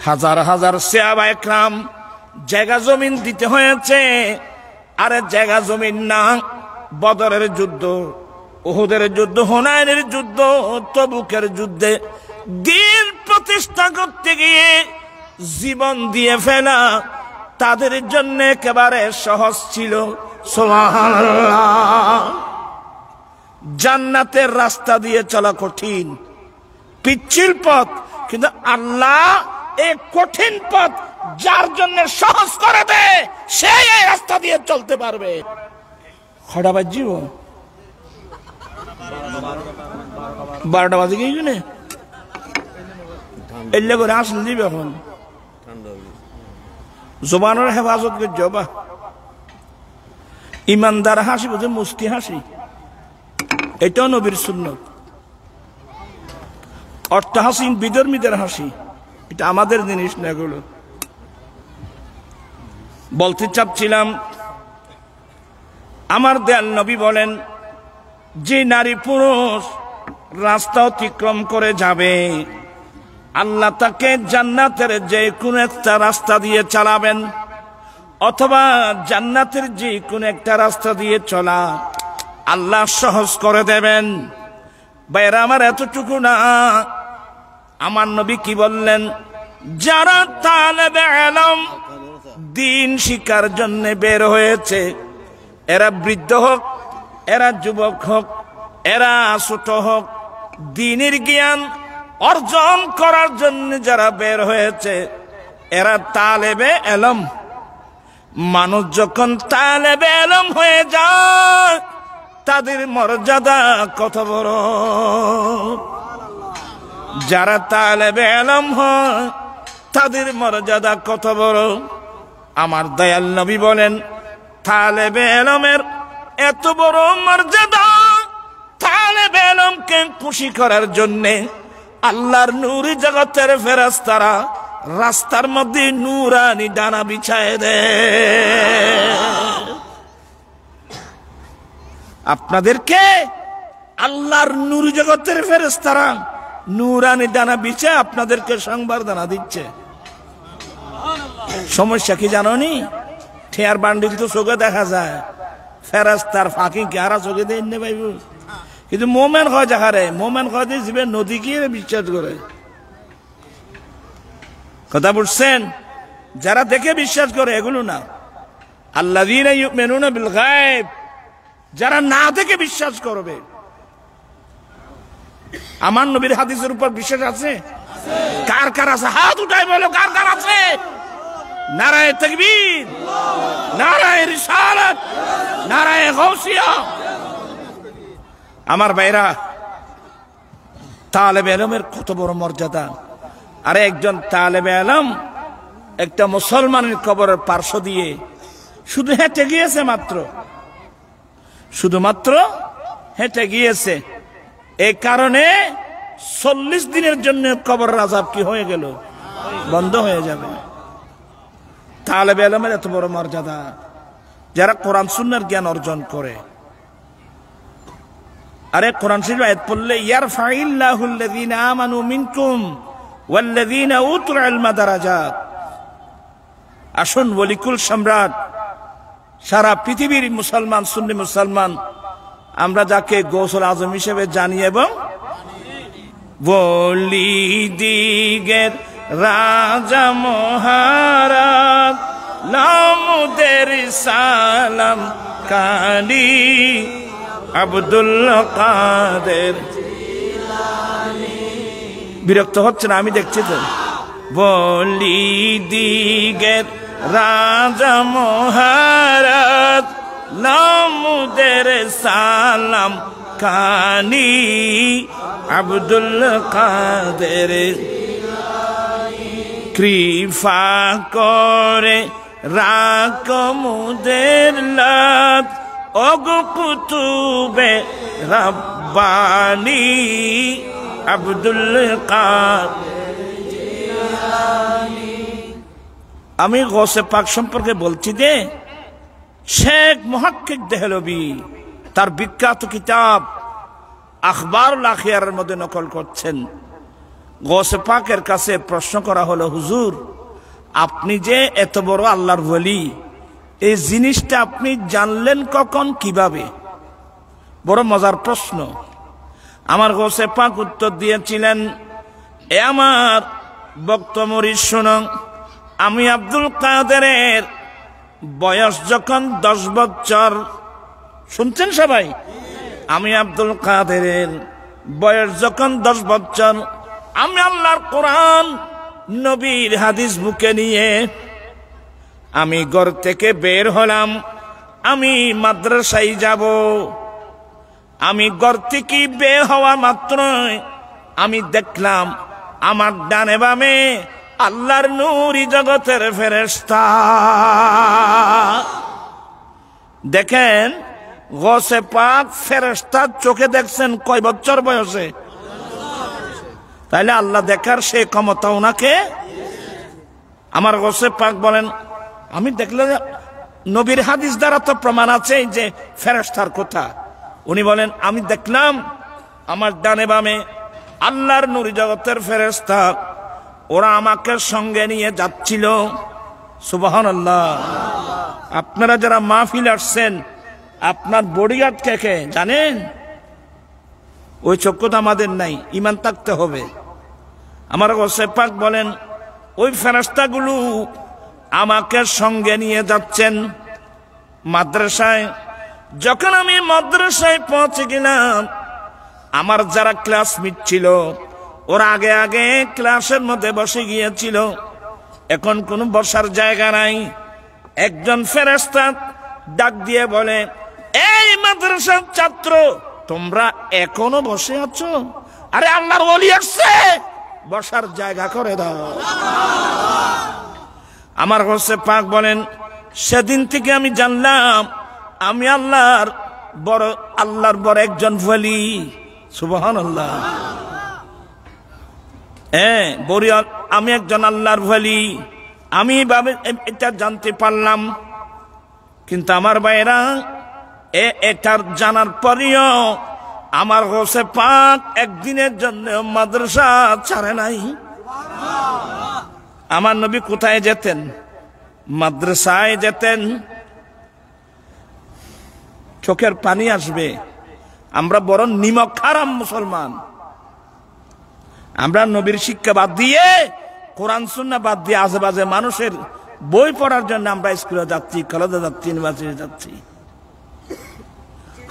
হাজার হাজার সাহাবা একরাম জায়গা জমিন দিতে হয়েছে। আরে জায়গা জমিন না, বদরের যুদ্ধ, উহুদের যুদ্ধ, হুনাইনের যুদ্ধ, তবুকের যুদ্ধে দ্বীন প্রতিষ্ঠা করতে গিয়ে জীবন দিয়ে ফেলা তাদের জন্য একেবারে সহজ ছিল। সুবহানাল্লাহ। জান্নাতের রাস্তা দিয়ে চলা কঠিন, পিচ্ছিল পথ, কিন্তু আল্লাহ এই কঠিন পথ যার জন্য সহজ করে দেয় সেই এই রাস্তা দিয়ে চলতে পারবে। খড়া বাজিব 12টা বাজে গিয়ে এলে করে আসলে দিবে। এখন জবানের হেফাজত করছে বা ইমানদার হাসি বুঝে মুস্কি হাসি, এটাও নবীর সুন্নত। অট্টহাসিন বিধর্মীদের হাসি, এটা আমাদের জিনিস না। এগুলো বলতে চাচ্ছিলাম, আমার দয়াল নবী বলেন যে নারী পুরুষ রাস্তা অতিক্রম করে যাবে আল্লাহ তাকে জান্নাতের যে কোন একটা রাস্তা দিয়ে চালাবেন, অথবা জান্নাতের যে কোন একটা রাস্তা দিয়ে চলা আল্লাহ সহজ করে দেবেন। ভাইরা আমার, এতটুকু না, আমার নবী কি বললেন, যারা তালেবে ইলম দ্বীন শিক্ষার জন্য বের হয়েছে, এরা বৃদ্ধ হোক, এরা যুবক হোক, এরা ছোট হোক, দ্বীনের জ্ঞান অর্জন করার জন্য যারা বের হয়েছে এরা তালেবে ইলম। মানুষ যখন তালেবে ইলম হয়ে যায় তাদের মর্যাদা কত বড়। যারা তালেবে ইলম হয় তাদের মর্যাদা কত বড়। আমার দয়াল নবী বলেন, তালেবে ইলমের এত বড় মর্যাদা, তালেবে ইলমকে খুশি করার জন্যে আল্লাহর নূরি জগতের ফেরেশতারা রাস্তার মধ্যে নূরানি ডানা বিছায় দেয়। আপনাদেরকে আল্লাহর নূরি জগতের ফেরেশতারা নূরানি ডানা বিছায় আপনাদেরকে সংবর্ধনা দিচ্ছে। সমস্যা কি জানোনি? ঠেয়ার বান্ডিল তো চোখে দেখা যায়, ফেরেশতার ফাঁকি গারা চোখে দেয় নে ভাইব। কিন্তু মোমেন হয় যাহারে, মোমেন হয় যে জীবে নদী গিয়ে বিশ্বাস করে। কথা বুঝছেন? যারা দেখে বিশ্বাস করে এগুলো না। আল্লাযীনা ইউমিনুনা বিল গায়ব, যারা না দেখে বিশ্বাস করবে। আমার নবীর হাদিসের উপর বিশ্বাস আছে? কার কার আছে? হাত উঠাই বলো, কার কার আছে? নারায়ে তাকবীর, নারায়ে রিসালাত, নারায়ে গাউসিয়া। আমার ভাইরা, তালেবে ইলমের কত বড় মর্যাদা। আরে একজন তালেবে ইলম একটা মুসলমানের কবরের পার্শ্ব দিয়ে শুধু হেঁটে গিয়েছে, শুধুমাত্র হেঁটে গিয়েছে। এই কারণে 40 দিনের জন্য কবরের আযাব কি হয়ে গেল? বন্ধ হয়ে যাবে। তালেবে ইলমের এত বড় মর্যাদা। যারা কোরআন সুন্নাহর জ্ঞান অর্জন করে, আরে কোরআন শরীফ আয়াত পড়লে ইয়ারফাইল্লাহুল্লাযীনা আমানু মিনকুম ওয়াল্লাযীনা উতুল ইলমা দারাজাত। আসুন ওলিকুল সম্রাট সারা পৃথিবীর মুসলমান, সুন্নি মুসলমান, আমরা যাকে গৌসুল আজম হিসেবে জানি এবং ওলিদিগের রাজা মহারাজ লামুদের সালাম কালি আব্দুল কাদের। বিরক্ত হচ্ছে না? আমি দেখছি তো। ওলিদিগের রাজা মহারাজ লামুদের সালাম কানি আব্দুল কাদের। কৃপা করে রাখো মুদের লাভ ওগো কুতুবে রব্বানি আব্দুল কাদের। আমি গৌসে পাক সম্পর্কে বলছি যে শেখ মুহাক্কিক দেহলভী তার বিখ্যাত কিতাব আখবারুল আখিয়ারের মধ্যে নকল করছেন। গৌসে পাকের কাছে প্রশ্ন করা হলো, হুজুর আপনি যে এত বড় আল্লাহর ওলি, এই জিনিসটা আপনি জানলেন কখন, কিভাবে? বড় মজার প্রশ্ন। আমার গৌসে পাক উত্তর দিয়েছিলেন, এ আমার ভক্ত মুরিদ শোনো, আমি আব্দুল কাদেরের বয়স যখন 10 বছর, শুনছেন সবাই? আমি আব্দুল কাদেরের বয়স যখন 10 বছর, আমি আল্লাহর কোরআন নবীর হাদিস বুকে নিয়ে আমি ঘর থেকে বের হলাম, আমি মাদ্রাসায় যাব। আমি ঘর থেকে বের হওয়া মাত্রই আমি দেখলাম আমার ডানে বামে আল্লাহর নূরি জগতের ফেরেশতা। দেখেন গৌসে পাক ফেরেশতা চোখে দেখছেন কয় বছর বয়সে? তাইলে আল্লাহ দেখার সে ক্ষমতা ওনাকে। আমার গৌসে পাক বলেন, আমি দেখলাম নবীর হাদিস দ্বারা তো প্রমাণ আছে যে ফেরেশতার কথা। উনি বলেন, আমি দেখলাম আমার ডানে বামে আল্লাহর নূরি জগতের ফেরেশতা, ওরা আমাকে সঙ্গে নিয়ে যাচ্ছিল। সুবহানাল্লাহ। আপনারা যারা মাহফিল আসছেন, আপনার বডিগার্ড কে কে জানেন? ওই চক্ষু তো আমাদের নাই, ঈমান থাকতে হবে। আমার গৌসে পাক বলেন, ওই ফেরেশতাগুলো আমাকে সঙ্গে নিয়ে যাচ্ছেন মাদ্রাসায়। যখন আমি মাদ্রাসায় পৌঁছে গেলাম, আমার যারা ক্লাসমেট ছিল ওরা আগে আগে ক্লাসের মধ্যে বসে গিয়েছিল, এখন কোনো বসার জায়গা নাই। একজন ফেরেশতা ডাক দিয়ে বলে, এই মাদ্রাসার ছাত্র, তোমরা এখনো বসে আছো? আরে আল্লাহর ওলি আসছে, বসার জায়গা করে দাও। আমার গৌসে পাক বলেন, সেদিন থেকে আমি জানলাম আমি আল্লাহর বড় একজন ওলি। সুবহানাল্লাহ। আমি একজন আল্লাহর ওলি, আমি ভাবে এটা জানতে পারলাম। কিন্তু আমার ভাইরা, এটার জানার পরেও আমার গৌসে পাক একদিনের জন্য মাদ্রাসা ছাড়ে নাই। আমার নবী কোথায় যেতেন? মাদ্রাসায় যেতেন। চোখের পানি আসবে। আমরা বড় নিমক হারাম মুসলমান। আমরা নবীর শিক্ষা বাদ দিয়ে, কোরআন সুন্নাহ বাদ দিয়ে আশেপাশে মানুষের বই পড়ার জন্য আমরা স্কুলে যাচ্ছি, কলেজে যাচ্ছি, ইউনিভার্সিটি যাচ্ছি।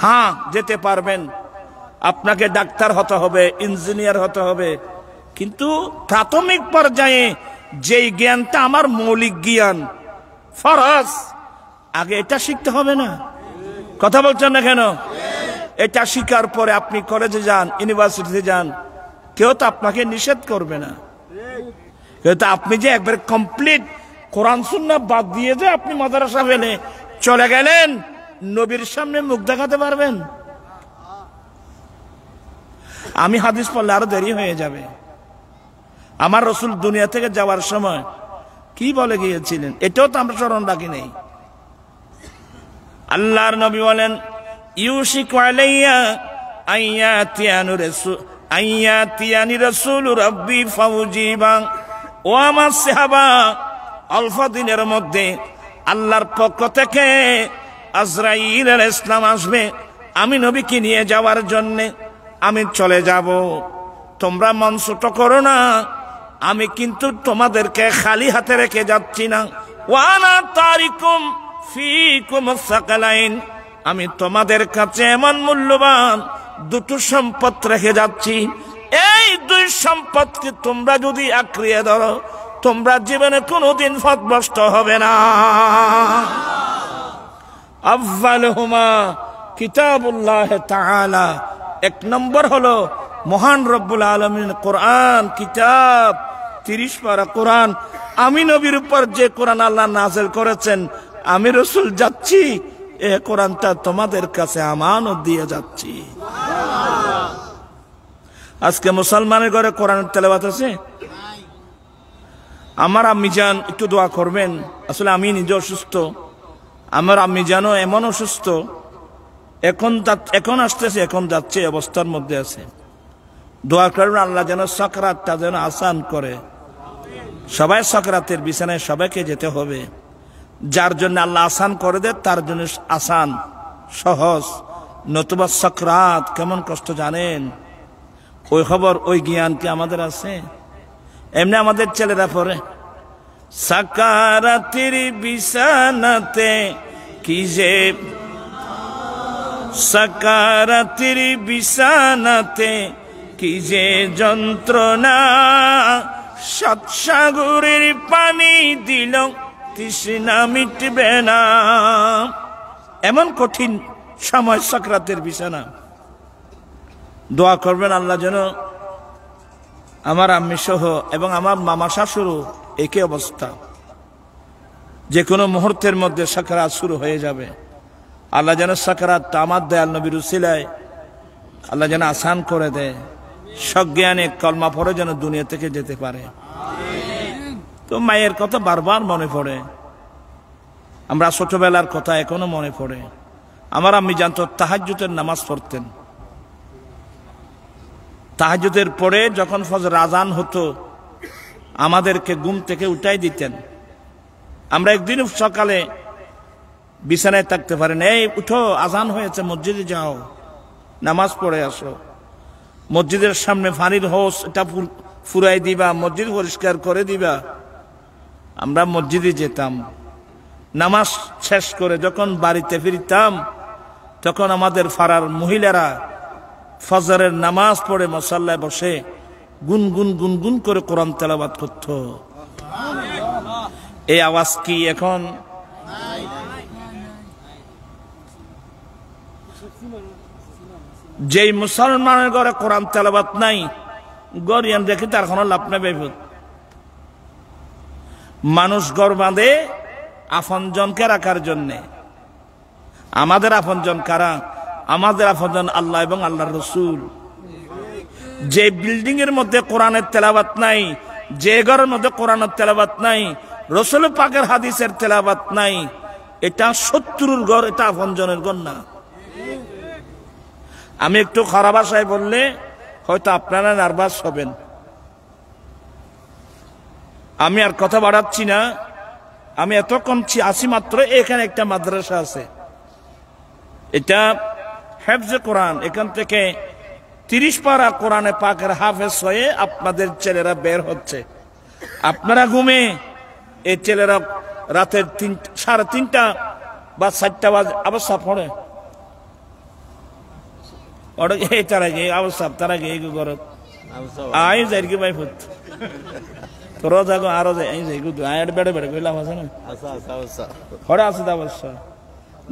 হ্যাঁ, যেতে পারবেন, আপনাকে ডাক্তার হতে হবে, ইঞ্জিনিয়ার হতে হবে, কিন্তু প্রাথমিক পর্যায়ে যেই জ্ঞানটা আমার মৌলিক জ্ঞান ফরজ, আগে এটা শিখতে হবে না? কথা বলছেন না কেন? এটা শিখার পরে আপনি কলেজে যান, ইউনিভার্সিটিতে যান, কেউ তো আপনাকে নিষেধ করবে না। কিন্তু আপনি যে একবার কমপ্লিট কোরআন সুন্নাহ বাদ দিয়ে যে আপনি মাদ্রাসা ফেলে চলে গেলেন, নবীর সামনে মুখ দেখাতে পারবেন? আমি হাদিস পড়লে আরো দেরি হয়ে যাবে। আমার রাসূল দুনিয়া থেকে যাওয়ার সময় কি বলে গিয়েছিলেন, এটাও তো আমরা স্মরণ রাখি নেই। আল্লাহর নবী বলেন, ইউশিকু আলাইয়া আইয়াতিয়ানি রাসূলু রাব্বি ফাউজিবা, ও আমার সাহাবা, অল্প দিনের মধ্যে আল্লাহর পক্ষ থেকে আজরাইল আলাইহিস সালাম আসবে আমি নবীকে নিয়ে যাওয়ার জন্য। আমি চলে যাব, তোমরা মন ছোট করো না, আমি কিন্তু তোমাদেরকে খালি হাতে রেখে যাচ্ছি না। ওয়ানা তারিকুম ফিকুম সাকালাইন, আমি তোমাদের কাছে এমন মূল্যবান দুটো সম্পদ রেখে যাচ্ছি, এই দুই সম্পদকে তোমরা যদি আঁকড়িয়ে ধরো তোমরা জীবনে কোনোদিন পথভ্রষ্ট হবে না। আফজালুহুমা কিতাবুল্লাহ তাআলা, এক নম্বর হলো মহান রব্বুল আলামিন কোরআন কিতাব, 30 পারা কোরআন। আমি নবীর উপর যে কোরআন আল্লাহ নাযিল করেছেন, আমি রাসূল যাচ্ছি এই কোরআনটা তোমাদের কাছে আমানত দিয়ে যাচ্ছি। আজকে মুসলমানের ঘরে কোরআনের তেলাওয়াত আছে? আমার আম্মি জান একটু দোয়া করবেন। আসলে আমি নিজে অসুস্থ, আমার আম্মি জানও এমন অসুস্থ, এখন আসতেছে, এখন যাচ্ছে, অবস্থার মধ্যে আছে। দোয়া করবেন আল্লাহ যেন সাকরাতটা যেন আসান করে। সবাই সাকরাতের বিছানায় সবাইকে যেতে হবে, যার জন্য আল্লাহ আসান করে দেয় তার জন্য আসান সহজ, নতুবা সাকরাত কেমন কষ্ট জানেন? ওই খবর ওই জ্ঞান কি আমাদের আছে? এমনি আমাদের ছেলেরা পড়ে সাকারাতের বিছানাতে কি যে, সাকারাতের বিছানাতে কি যে যন্ত্রণা, সাত সাগরের পানি দিল তৃষ্ণা মিটবে না। এমন কঠিন সময় সাকরাতের বিছানা। দোয়া করবেন আল্লাহ যেন আমার আম্মি সহ এবং আমার মামা শাশুড়ও একই অবস্থা, যে কোনো মুহূর্তের মধ্যে সাকরাত শুরু হয়ে যাবে। আল্লাহ যেন সাকরাতটা আমার দয়াল নবীর উসিলায় আল্লাহ যেন আসান করে দেয়, সজ্ঞানে কলমা পড়ে যেন দুনিয়া থেকে যেতে পারে। তো মায়ের কথা বারবার মনে পড়ে, আমরা ছোটবেলার কথা এখনো মনে পড়ে। আমার আম্মি জানতো তাহাজ্জুদের নামাজ পড়তেন, তাহাজ্জুদের পরে যখন ফজর আযান হতো আমাদেরকে ঘুম থেকে উঠাই দিতেন। আমরা একদিন সকালে বিছানায় থাকতে পারেন, এই উঠো আযান হয়েছে, মসজিদে যাও, নামাজ পড়ে আসো। মসজিদের সামনে পানির হোস এটা ফুরাই দিবা, মসজিদ পরিষ্কার করে দিবা। আমরা মসজিদে যেতাম, নামাজ শেষ করে যখন বাড়িতে ফিরতাম তখন আমাদের পাড়ার মহিলারা ফজরের নামাজ পড়ে মুসাল্লায় বসে গুনগুন গুনগুন করে কোরআন তেলাওয়াত করত। এই আওয়াজ কি এখন? যেই মুসলমানের ঘরে কোরআন তেলাওয়াত নাই, গরিয়ান দেখি তার কোনো লাভ নেই। মানুষ ঘর বাঁধে আপনজনকে রাখার জন্যে। আমাদের আপনজন কারা? আমাদের আপনজন আল্লাহ এবং আল্লাহর রাসূল। যে বিল্ডিং এর মধ্যে কোরআনের তেলাওয়াত নাই, যে ঘরের মধ্যে কোরআনের তেলাওয়াত নাই, রাসূল পাকের হাদিসের তেলাওয়াত নাই, এটা শত্রুর ঘর, এটা আপনজনের ঘর না। আমি একটু খারাপ ভাষায় বললে হয়তো আপনারা নার্ভাস হবেন, আমি আর কথা বাড়াচ্ছি না। আমি এতক্ষণ আসি মাত্র, এখানে একটা মাদ্রাসা আছে, এটা হেফজে কোরআন। এখান থেকে 30 পারা কোরআনে পাকের হাফেজ হয়ে আপনাদের ছেলেরা বের হচ্ছে। আপনারা ঘুমে, এই ছেলেরা রাতের 3:30 বা 4টা বাজে অবস্থা পড়ে তারা গিয়ে অবস্থা, তারা গিয়ে ঘরত আই যাই কি ভাই ফুট তোর যাগো আরো যাই যাই আয়ের বেড়ে বেড়ে কইলাম আছে না, হরে আছে অবস্থা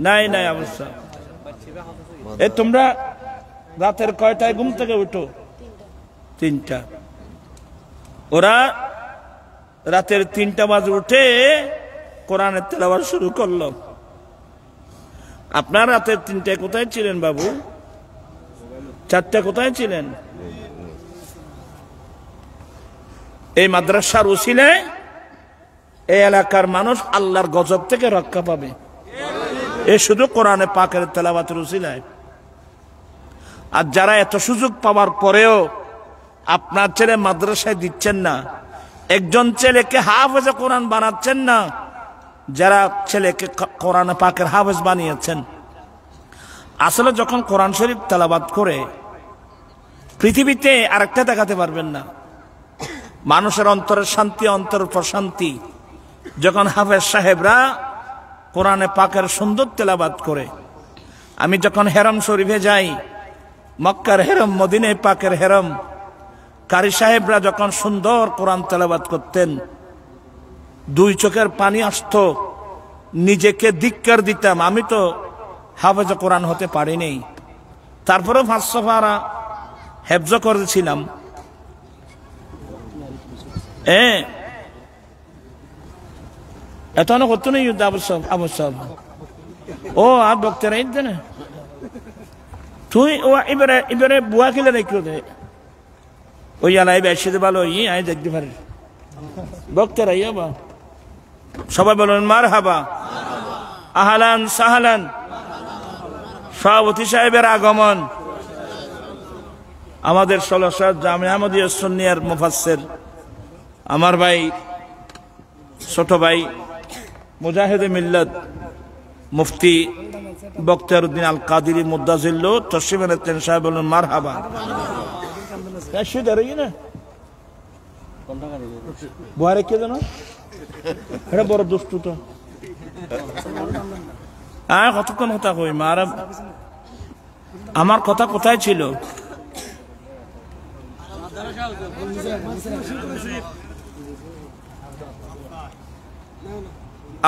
নাই নাই অবস্থা। এ তোমরা রাতের কয়টায় ঘুম থেকে উঠো? 3টা। ওরা রাতের 3টা বাজে উঠে কোরআনের তেলাওয়াত শুরু করলো। আপনার রাতের 3টায় কোথায় ছিলেন বাবু? 4টা কোথায় ছিলেন? এই মাদ্রাসার উসিলায় এই এলাকার মানুষ আল্লাহর গজব থেকে রক্ষা পাবে, এ শুধু কোরআনে পাকের তেলাওয়াতের উসিলায়। আর যারা এত সুযোগ পাওয়ার পরেও আপনার ছেলে মাদ্রাসায় দিচ্ছেন না, একজন ছেলেকে হাফেজে কোরআন বানাচ্ছেন না, যারা ছেলেকে কোরআন পাকের হাফেজ বানিয়েছেন। আসলে যখন কোরআন শরীফ তেলাওয়াত করে পৃথিবীতে আরেকটা দেখাতে পারবেন না, মানুষের অন্তরের শান্তি, অন্তরের প্রশান্তি। যখন হাফেজ সাহেবরা কোরআনে পাকের সুন্দর তেলাওয়াত করে, আমি যখন হেরম শরীফে যাই, মক্কার হেরম, মদিনে পাকের হেরম, কারি সাহেবরা যখন সুন্দর কোরআন তেলাওয়াত করতেন, দুই চোখের পানি আসতো, নিজেকে ধিক্কার দিতাম, আমি তো হাফেজ কোরআন হতে পারিনি, তারপরেও 500 পারা হেফজ করেছিলাম। এত না করতো না আবশ্যক ও আর বক্তারা ইদ না তুই ও এবারে বুয়া খেলে রেখো দে ওই আলাই বেশি ভালো আই দেখতে পারি বক্তারা ইয়া সবাই বলুন মারহাবা, আহলান সাহলান। সভাপতি সাহেবের আগমন, আমাদের সলসাদ জামিয়া আহমদিয়া সুন্নিয়ার মুফাসসির আমার ভাই, ছোট ভাই, মুজাহিদে মিল্লাত মুফতি বখতিয়ারউদ্দিন আল কাদিরি মুদ্দাজিল্লু তশরিফ এনেছেন। সাহেব বলুন মারহাবা। বুহারে কে জানো, এটা বড় দুষ্টু তো। কতক্ষণ কথা কই মার, আমার কথা কোথায় ছিল?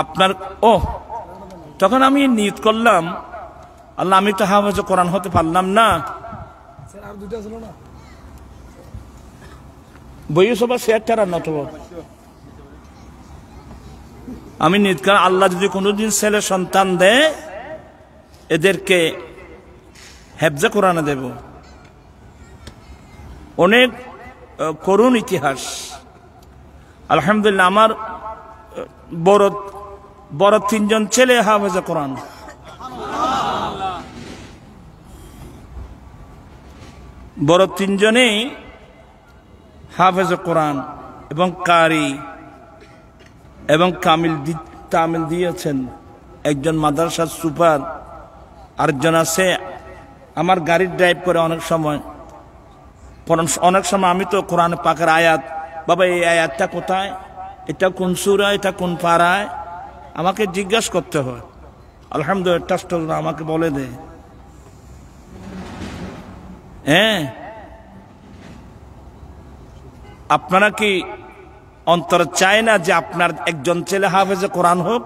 আপনার তখন আমি নিয়ত করলাম, আল্লাহ আমি তো হাফেজ কোরআন হতে পারলাম না, বইয়ে সবার শেয়ারটা না তো। আমি নিয়ত করলাম আল্লাহ যদি কোনোদিন ছেলে সন্তান দেয়, এদেরকে হেফজে কোরআনে দেব। অনেক করুণ ইতিহাস। আলহামদুলিল্লাহ আমার বড় 3জন ছেলে হাফেজে কোরআন। বড় 3জনেই হাফেজে কোরআন এবং কারি এবং তামিল দিয়েছেন। একজন মাদ্রাসার সুপার, আরেকজন আছে আমার গাড়ি ড্রাইভ করে অনেক সময়। আমি তো কোরআন পাকের আয়াত, বাবা এই আয়াতটা কোথায়, এটা কোন সূরা, এটা কোন পারায়, আমাকে জিজ্ঞাসা করতে হয়। আলহামদুলিল্লাহ আমাকে বলে দে। আপনারা কি অন্তর চায় না যে আপনার একজন ছেলে হাফেজে কোরআন হোক?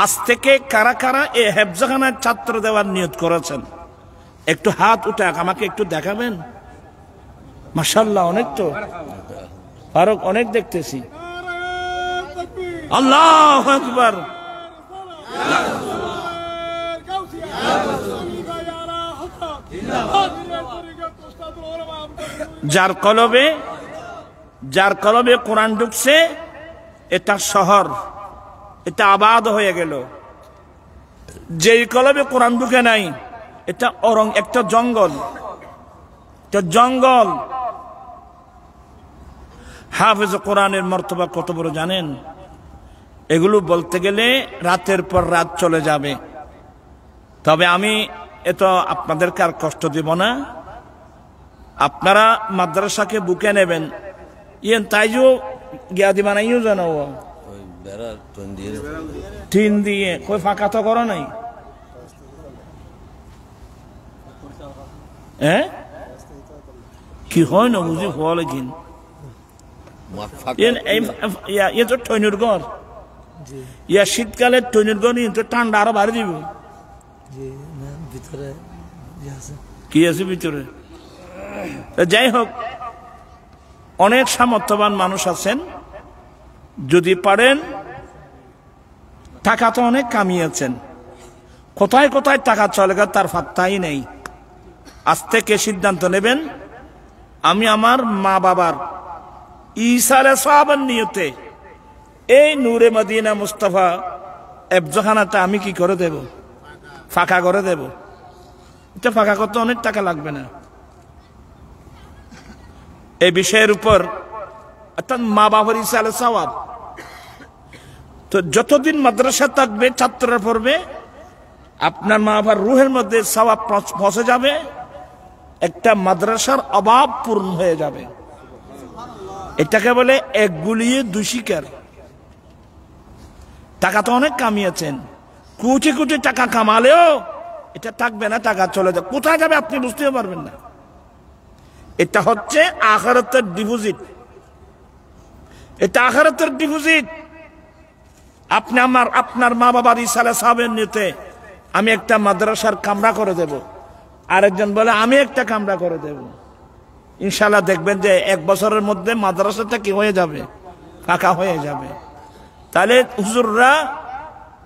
আজ থেকে কারা কারা এই হেফজখানার ছাত্র দেওয়ার নিয়ত করেছেন একটু হাত উঠে আমাকে একটু দেখাবেন? মাশাআল্লাহ, অনেক তো ফারুক, অনেক দেখতেছি। আল্লাহু আকবার। যার কলবে কোরআন ঢুকছে, এটা শহর, এটা আবাদ হয়ে গেল। যেই কলবে কোরআন ঢুকে নাই, এটা একটা জঙ্গল, এটা জঙ্গল। হাফেজ কোরআনের মর্তবা কত বড় জানেন? এগুলো বলতে গেলে রাতের পর রাত চলে যাবে। তবে আমি এত আপনাদেরকে আর কষ্ট দিব না। আপনারা মাদ্রাসাকে বুকে নেবেন, তাইজো গিয়া দিবা নাইও জানো টিন দিয়ে কই ফাঁকা তো করো নাই। কি হয় না বুঝি হওয়া লাগিন তো টৈনুর ঘর, ইয়া শীতকালে টৈনুর ঘর ঠান্ডা আরো বাড়ি দিব। কি আছে ভিতরে? যাই হোক, অনেক সামর্থ্যবান মানুষ আছেন, যদি পারেন টাকা তো অনেক কামিয়েছেন, কোথায় কোথায় টাকা চলে গেল তার পাত্তাই নেই। আজ থেকে সিদ্ধান্ত নেবেন, আমি আমার মা বাবার ইসালে সাহাবার নিয়তে এই নূরে মদিনা মুস্তাফা হেফজখানাটা আমি কি করে দেব? ফাঁকা করে দেব। এটা ফাঁকা করতে অনেক টাকা লাগবে না। এই বিষয়ের উপর অর্থাৎ মা বাবার ইসালে সওয়াব। তো যতদিন মাদ্রাসা থাকবে, ছাত্ররা পড়বে, আপনার মা বাবার রুহের মধ্যে সওয়াব পৌঁছে যাবে, একটা মাদ্রাসার অভাব পূর্ণ হয়ে যাবে। এটাকে বলে এক গুলিয়ে দুই শিকার। টাকা তো অনেক কামিয়েছেন, কোটি কোটি টাকা কামালেও এটা থাকবে না, টাকা চলে যাবে, কোথায় যাবে আপনি বুঝতেও পারবেন না। এটা হচ্ছে আখিরাতের ডিপোজিট, এটা আখিরাতের ডিপোজিট। আপনি আপনার মা বাবার ইসালে সাহেবের নিতে আমি একটা মাদ্রাসার কামরা করে দেব, আরেকজন বলে আমি একটা কামরা করে দেব, ইনশাআল্লাহ দেখবেন যে 1 বছরের মধ্যে মাদ্রাসাটা কি হয়ে যাবে, ফাঁকা হয়ে যাবে। তাহলে হুজুররা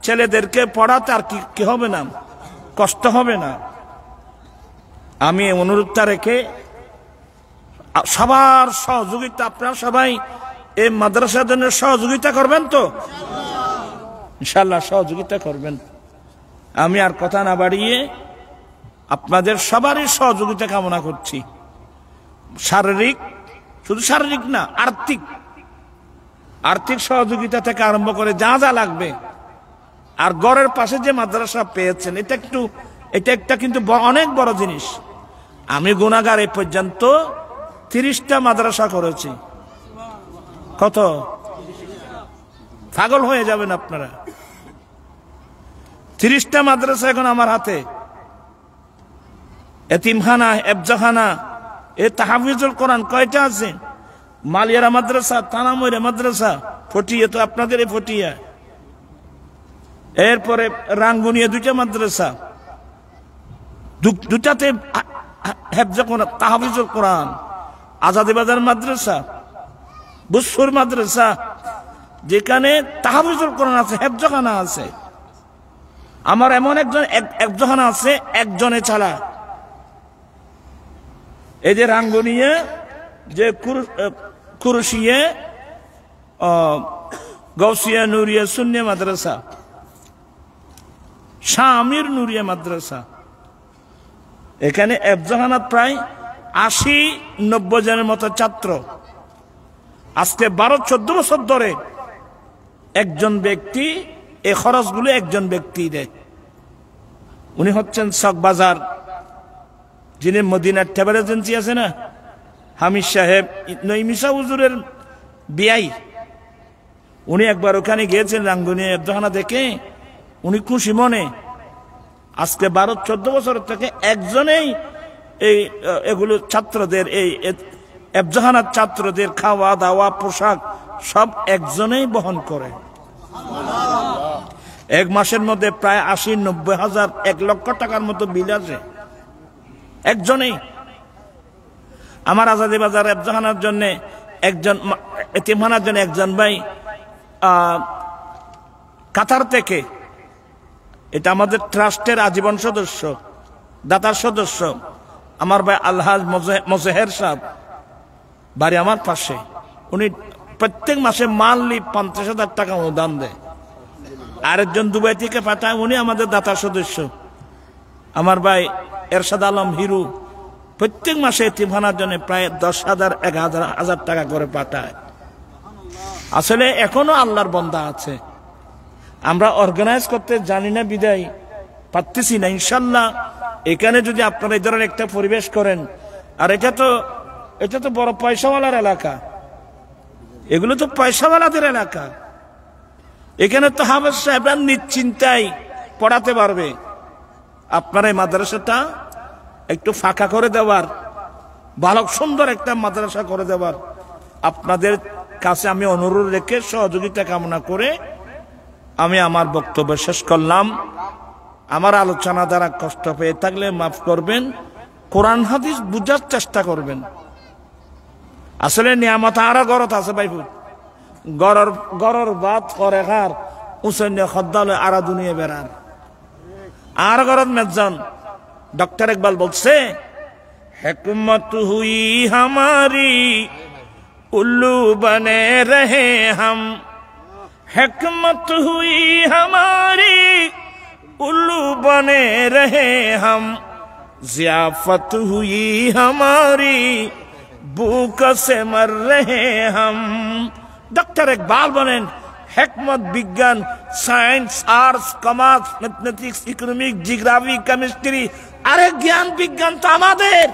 ছেলেদেরকে পড়াতে আর কি হবে না, কষ্ট হবে না। আমি অনুরোধটা রেখে সবার সহযোগিতা, আপনারা সবাই এই মাদ্রাসার জন্য সহযোগিতা করবেন তো ইনশাআল্লাহ, সহযোগিতা করবেন। আমি আর কথা না বাড়িয়ে আপনাদের সবারই সহযোগিতা কামনা করছি। শারীরিক, শুধু শারীরিক না, আর্থিক সহযোগিতা থেকে আরম্ভ করে যা যা লাগবে। আর ঘরের পাশে যে মাদ্রাসা পেয়েছেন, এটা একটা কিন্তু অনেক বড় জিনিস। আমি গুনাহগার এই পর্যন্ত 30টা মাদ্রাসা করেছি। কত? পাগল হয়ে যাবেন আপনারা। 30টা মাদ্রাসা এখন আমার হাতে। এতিমখানা, এফজাখানা, এ তাহফিজুল কোরআন কয়টা আছে? মালিয়ারা মাদ্রাসা, তানামইরা মাদ্রাসা, ফটিয়া তো আপনাদের এই ফটিয়া, এরপরে রাঙ্গুনিয়া 2টা মাদ্রাসা, দুটাতে হেফজে কোরআন, তাহফিজুল কোরআন, আজাদি বাজার মাদ্রাসা, বুসফুর মাদ্রাসা, যেখানে তাহফিজুল কোরআন আছে, হেফজখানা আছে। আমার এমন একজন হেফজখানা আছে একজনে ছাড়া। এই যে রাঙ্গুনিয়া, যে কুরুশিয়া, গৌসিয়া নুরিয়া সুন্নিয়া মাদ্রাসা, শামির নুরিয়া মাদ্রাসা, এখানে হেফজখানাত প্রায় 80-90 জনের মতো ছাত্র। আজকে 12-14 বছর ধরে একজন ব্যক্তি এই খরচগুলো একজন ব্যক্তি দেয়। উনি হচ্ছেন চকবাজার, যিনি মদিনার ট্রাভেল এজেন্সি আছে না, হামিদ সাহেব, নঈমিসা হুজুরের বিয়াই। উনি একবার ওখানে গিয়েছেন রাঙ্গুনিয়া হেফজখানা দেখে, উনি খুশি মনে আজকে 12-14 বছর থেকে একজনেই এগুলো ছাত্রদের, এই হেফজখানার ছাত্রদের খাওয়া দাওয়া পোশাক সব একজনেই বহন করে। 1 মাসের মধ্যে প্রায় 80-90 হাজার, 1 লক্ষ টাকার মতো বিল আছে একজনেই। আমার আজাদি বাজার হেফজখানার জন্য একজন, এতিমখানার জন্য একজন ভাই কাতার থেকে, এটা আমাদের ট্রাস্টের আজীবন সদস্য, দাতার সদস্য, আমার ভাই আলহাজ মোজেহের সাহেব, বাড়ি আমার পাশে। উনি প্রত্যেক মাসে মানলি 50,000 টাকা অনুদান দেয়। আরেকজন দুবাই থেকে পাঠায়, উনি আমাদের দাতার সদস্য, আমার ভাই এরশাদ আলম হিরু, প্রত্যেক মাসে এতিমখানার জন্য প্রায় 10,000-11,000 টাকা করে পাঠায়। আসলে এখনো আল্লাহর বান্দা আছে, আমরা অর্গানাইজ করতে জানি না বিদায় পারতেছি না। ইনশাল্লাহ এখানে যদি আপনারা এই ধরনের একটা পরিবেশ করেন, আর এটা তো বড় পয়সাওয়ালার এলাকা, এগুলো তো পয়সাওয়ালাদের এলাকা। এখানে তো হাফেজ সাহেবরা নিশ্চিন্তায় পড়াতে পারবে। আপনার এই মাদ্রাসাটা একটু ফাঁকা করে দেওয়ার, ভালো সুন্দর একটা মাদ্রাসা করে দেওয়ার আপনাদের কাছে আমি অনুরোধ রেখে সহযোগিতা কামনা করে আমি আমার বক্তব্য শেষ করলাম। আমার আলোচনা দ্বারা কষ্ট পেয়ে থাকলে মাফ করবেন, কোরআন হাদিস বুঝার চেষ্টা করবেন। আসলে নিয়ামত আরো গরত আছে ভাইফু, গরর বাদ করে খার উসন্য খদ্দালে আরা দুনিয়া বেড়ার আর গরত মেজন। ডক্টর ইকবাল বলছে, হিকমত হুই হামারি উল্লু বনে রহে হাম, हिकमत हुई हमारी उल्लू बने रहे हम, ज़ियाफत हुई हमारी भूख से मर रहे हम। डॉक्टर इकबाल बनेन हिकमत विज्ञान science arts commerce mathematics economic geography chemistry अरे ज्ञान विज्ञान तो आमादेर।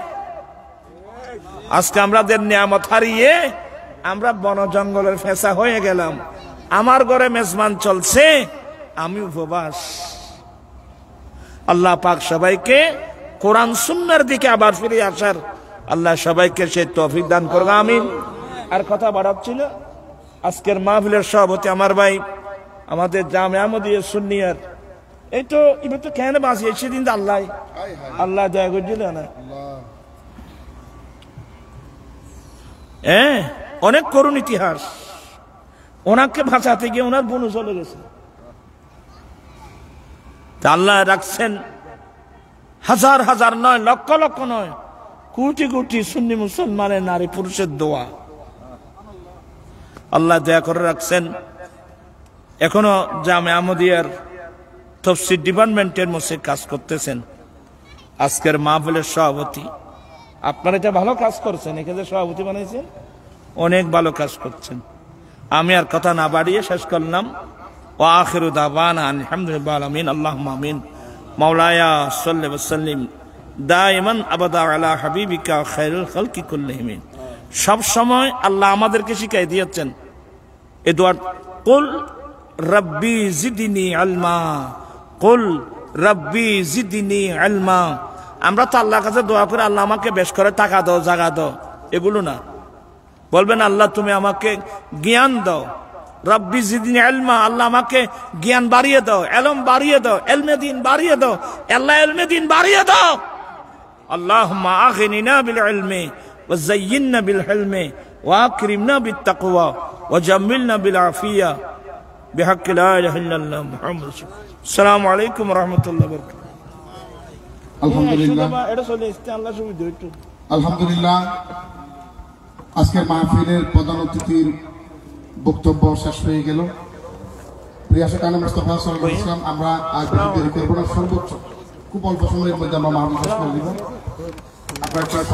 আজকে আমাদের নিয়ামত হারিয়ে আমরা বন জঙ্গলের ফেসা হয়ে গেলাম। আমার ঘরে মেজবান চলছে, আমি উপবাস। আল্লাহ পাক সবাইকে কোরআন সুন্নাহর দিকে আবার ফিরে আসার আল্লাহ সবাইকে সেই তৌফিক দান করুন, আমিন। আর কথা বাড়াচ্ছিল, আজকের মাহফিলের সভাপতি আমার ভাই আমাদের জামিয়া আহমদিয়া সুন্নিয়ার এই তো এবার তো কেন বাঁচিয়ে সেদিন তো আল্লাহ আল্লাহ দয়া করছিল না, অনেক করুণ ইতিহাস। ওনাকে বাঁচাতে গিয়ে ওনার বোনও চলে গেছে। আল্লাহ রাখছেন হাজার হাজার নয়, লক্ষ লক্ষ নয়, কোটি কোটি সুন্নি মুসলমানের নারী পুরুষের দোয়া আল্লাহ দয়া করে রাখছেন। এখনো জামিয়া আহমদিয়ার তাফসীর ডিপার্টমেন্টের মধ্যে কাজ করতেছেন। আজকের মাহফিলের সভাপতি, আপনারা এটা ভালো কাজ করছেন, এখানে সভাপতি বানাইছেন, অনেক ভালো কাজ করছেন। আমি আর কথা না বাড়িয়ে শেষ করলাম। ওয়া আখিরু দাওয়ানা আলহামদুলিল্লাহি আলামিন। আল্লাহুম্মা আমিন। মাওলায়া সাল্লি ওয়া সাল্লিম দাইমান আবাদা আলা হাবিবিকা খায়রুল খালকি কুল্লিহিম। সব সময় আল্লাহ আমাদেরকে শিখাই দিয়েছেন এই দোয়া, কুল রব্বি জিদনি ইলমা, কুল রব্বি জিদনি ইলমা। আমরা তো আল্লাহর কাছে দোয়া করে আল্লাহ আমাকে বেশ করে টাকা দাও, জায়গা দাও, এগুলো না। বলবেন আল্লাহ তুমি আমাকে জ্ঞান দাও, রব্বি জিদনি ইলমা, আল্লাহ আমাকে জ্ঞান বাড়িয়ে দাও, ইলম বাড়িয়ে দাও, ইলমে দ্বীন বাড়িয়ে দাও, আল্লাহ ইলমে দ্বীন বাড়িয়ে দাও। আল্লাহুম্মা আগনিনা বিল ইলমি ওয়া যায়্যিননা বিল হিলমি ওয়া আকরিমনা বিত তাকওয়া ওয়া জাম্মিলনা বিল আফিয়া বিহাক্কি লা ইলাহা ইল্লাল্লাহ মুহাম্মাদুর রাসূলুল্লাহ। আসসালামু আলাইকুম ওয়া রাহমাতুল্লাহি ওয়া বারাকাতুহু। আলহামদুলিল্লাহ, আলহামদুলিল্লাহ। আজকের মাহফিলের প্রধান অতিথির বক্তব্য শেষ হয়ে গেল। প্রিয় কানে মুস্তাফা সাল্লাল্লাহু আলাইহি ওয়াসাল্লাম, আমরা আজ দেরি করব না, সর্বোচ্চ খুব অল্প সময়ের মধ্যে আমরা মাহফিল শেষ করে দিব। আপনারা সবাই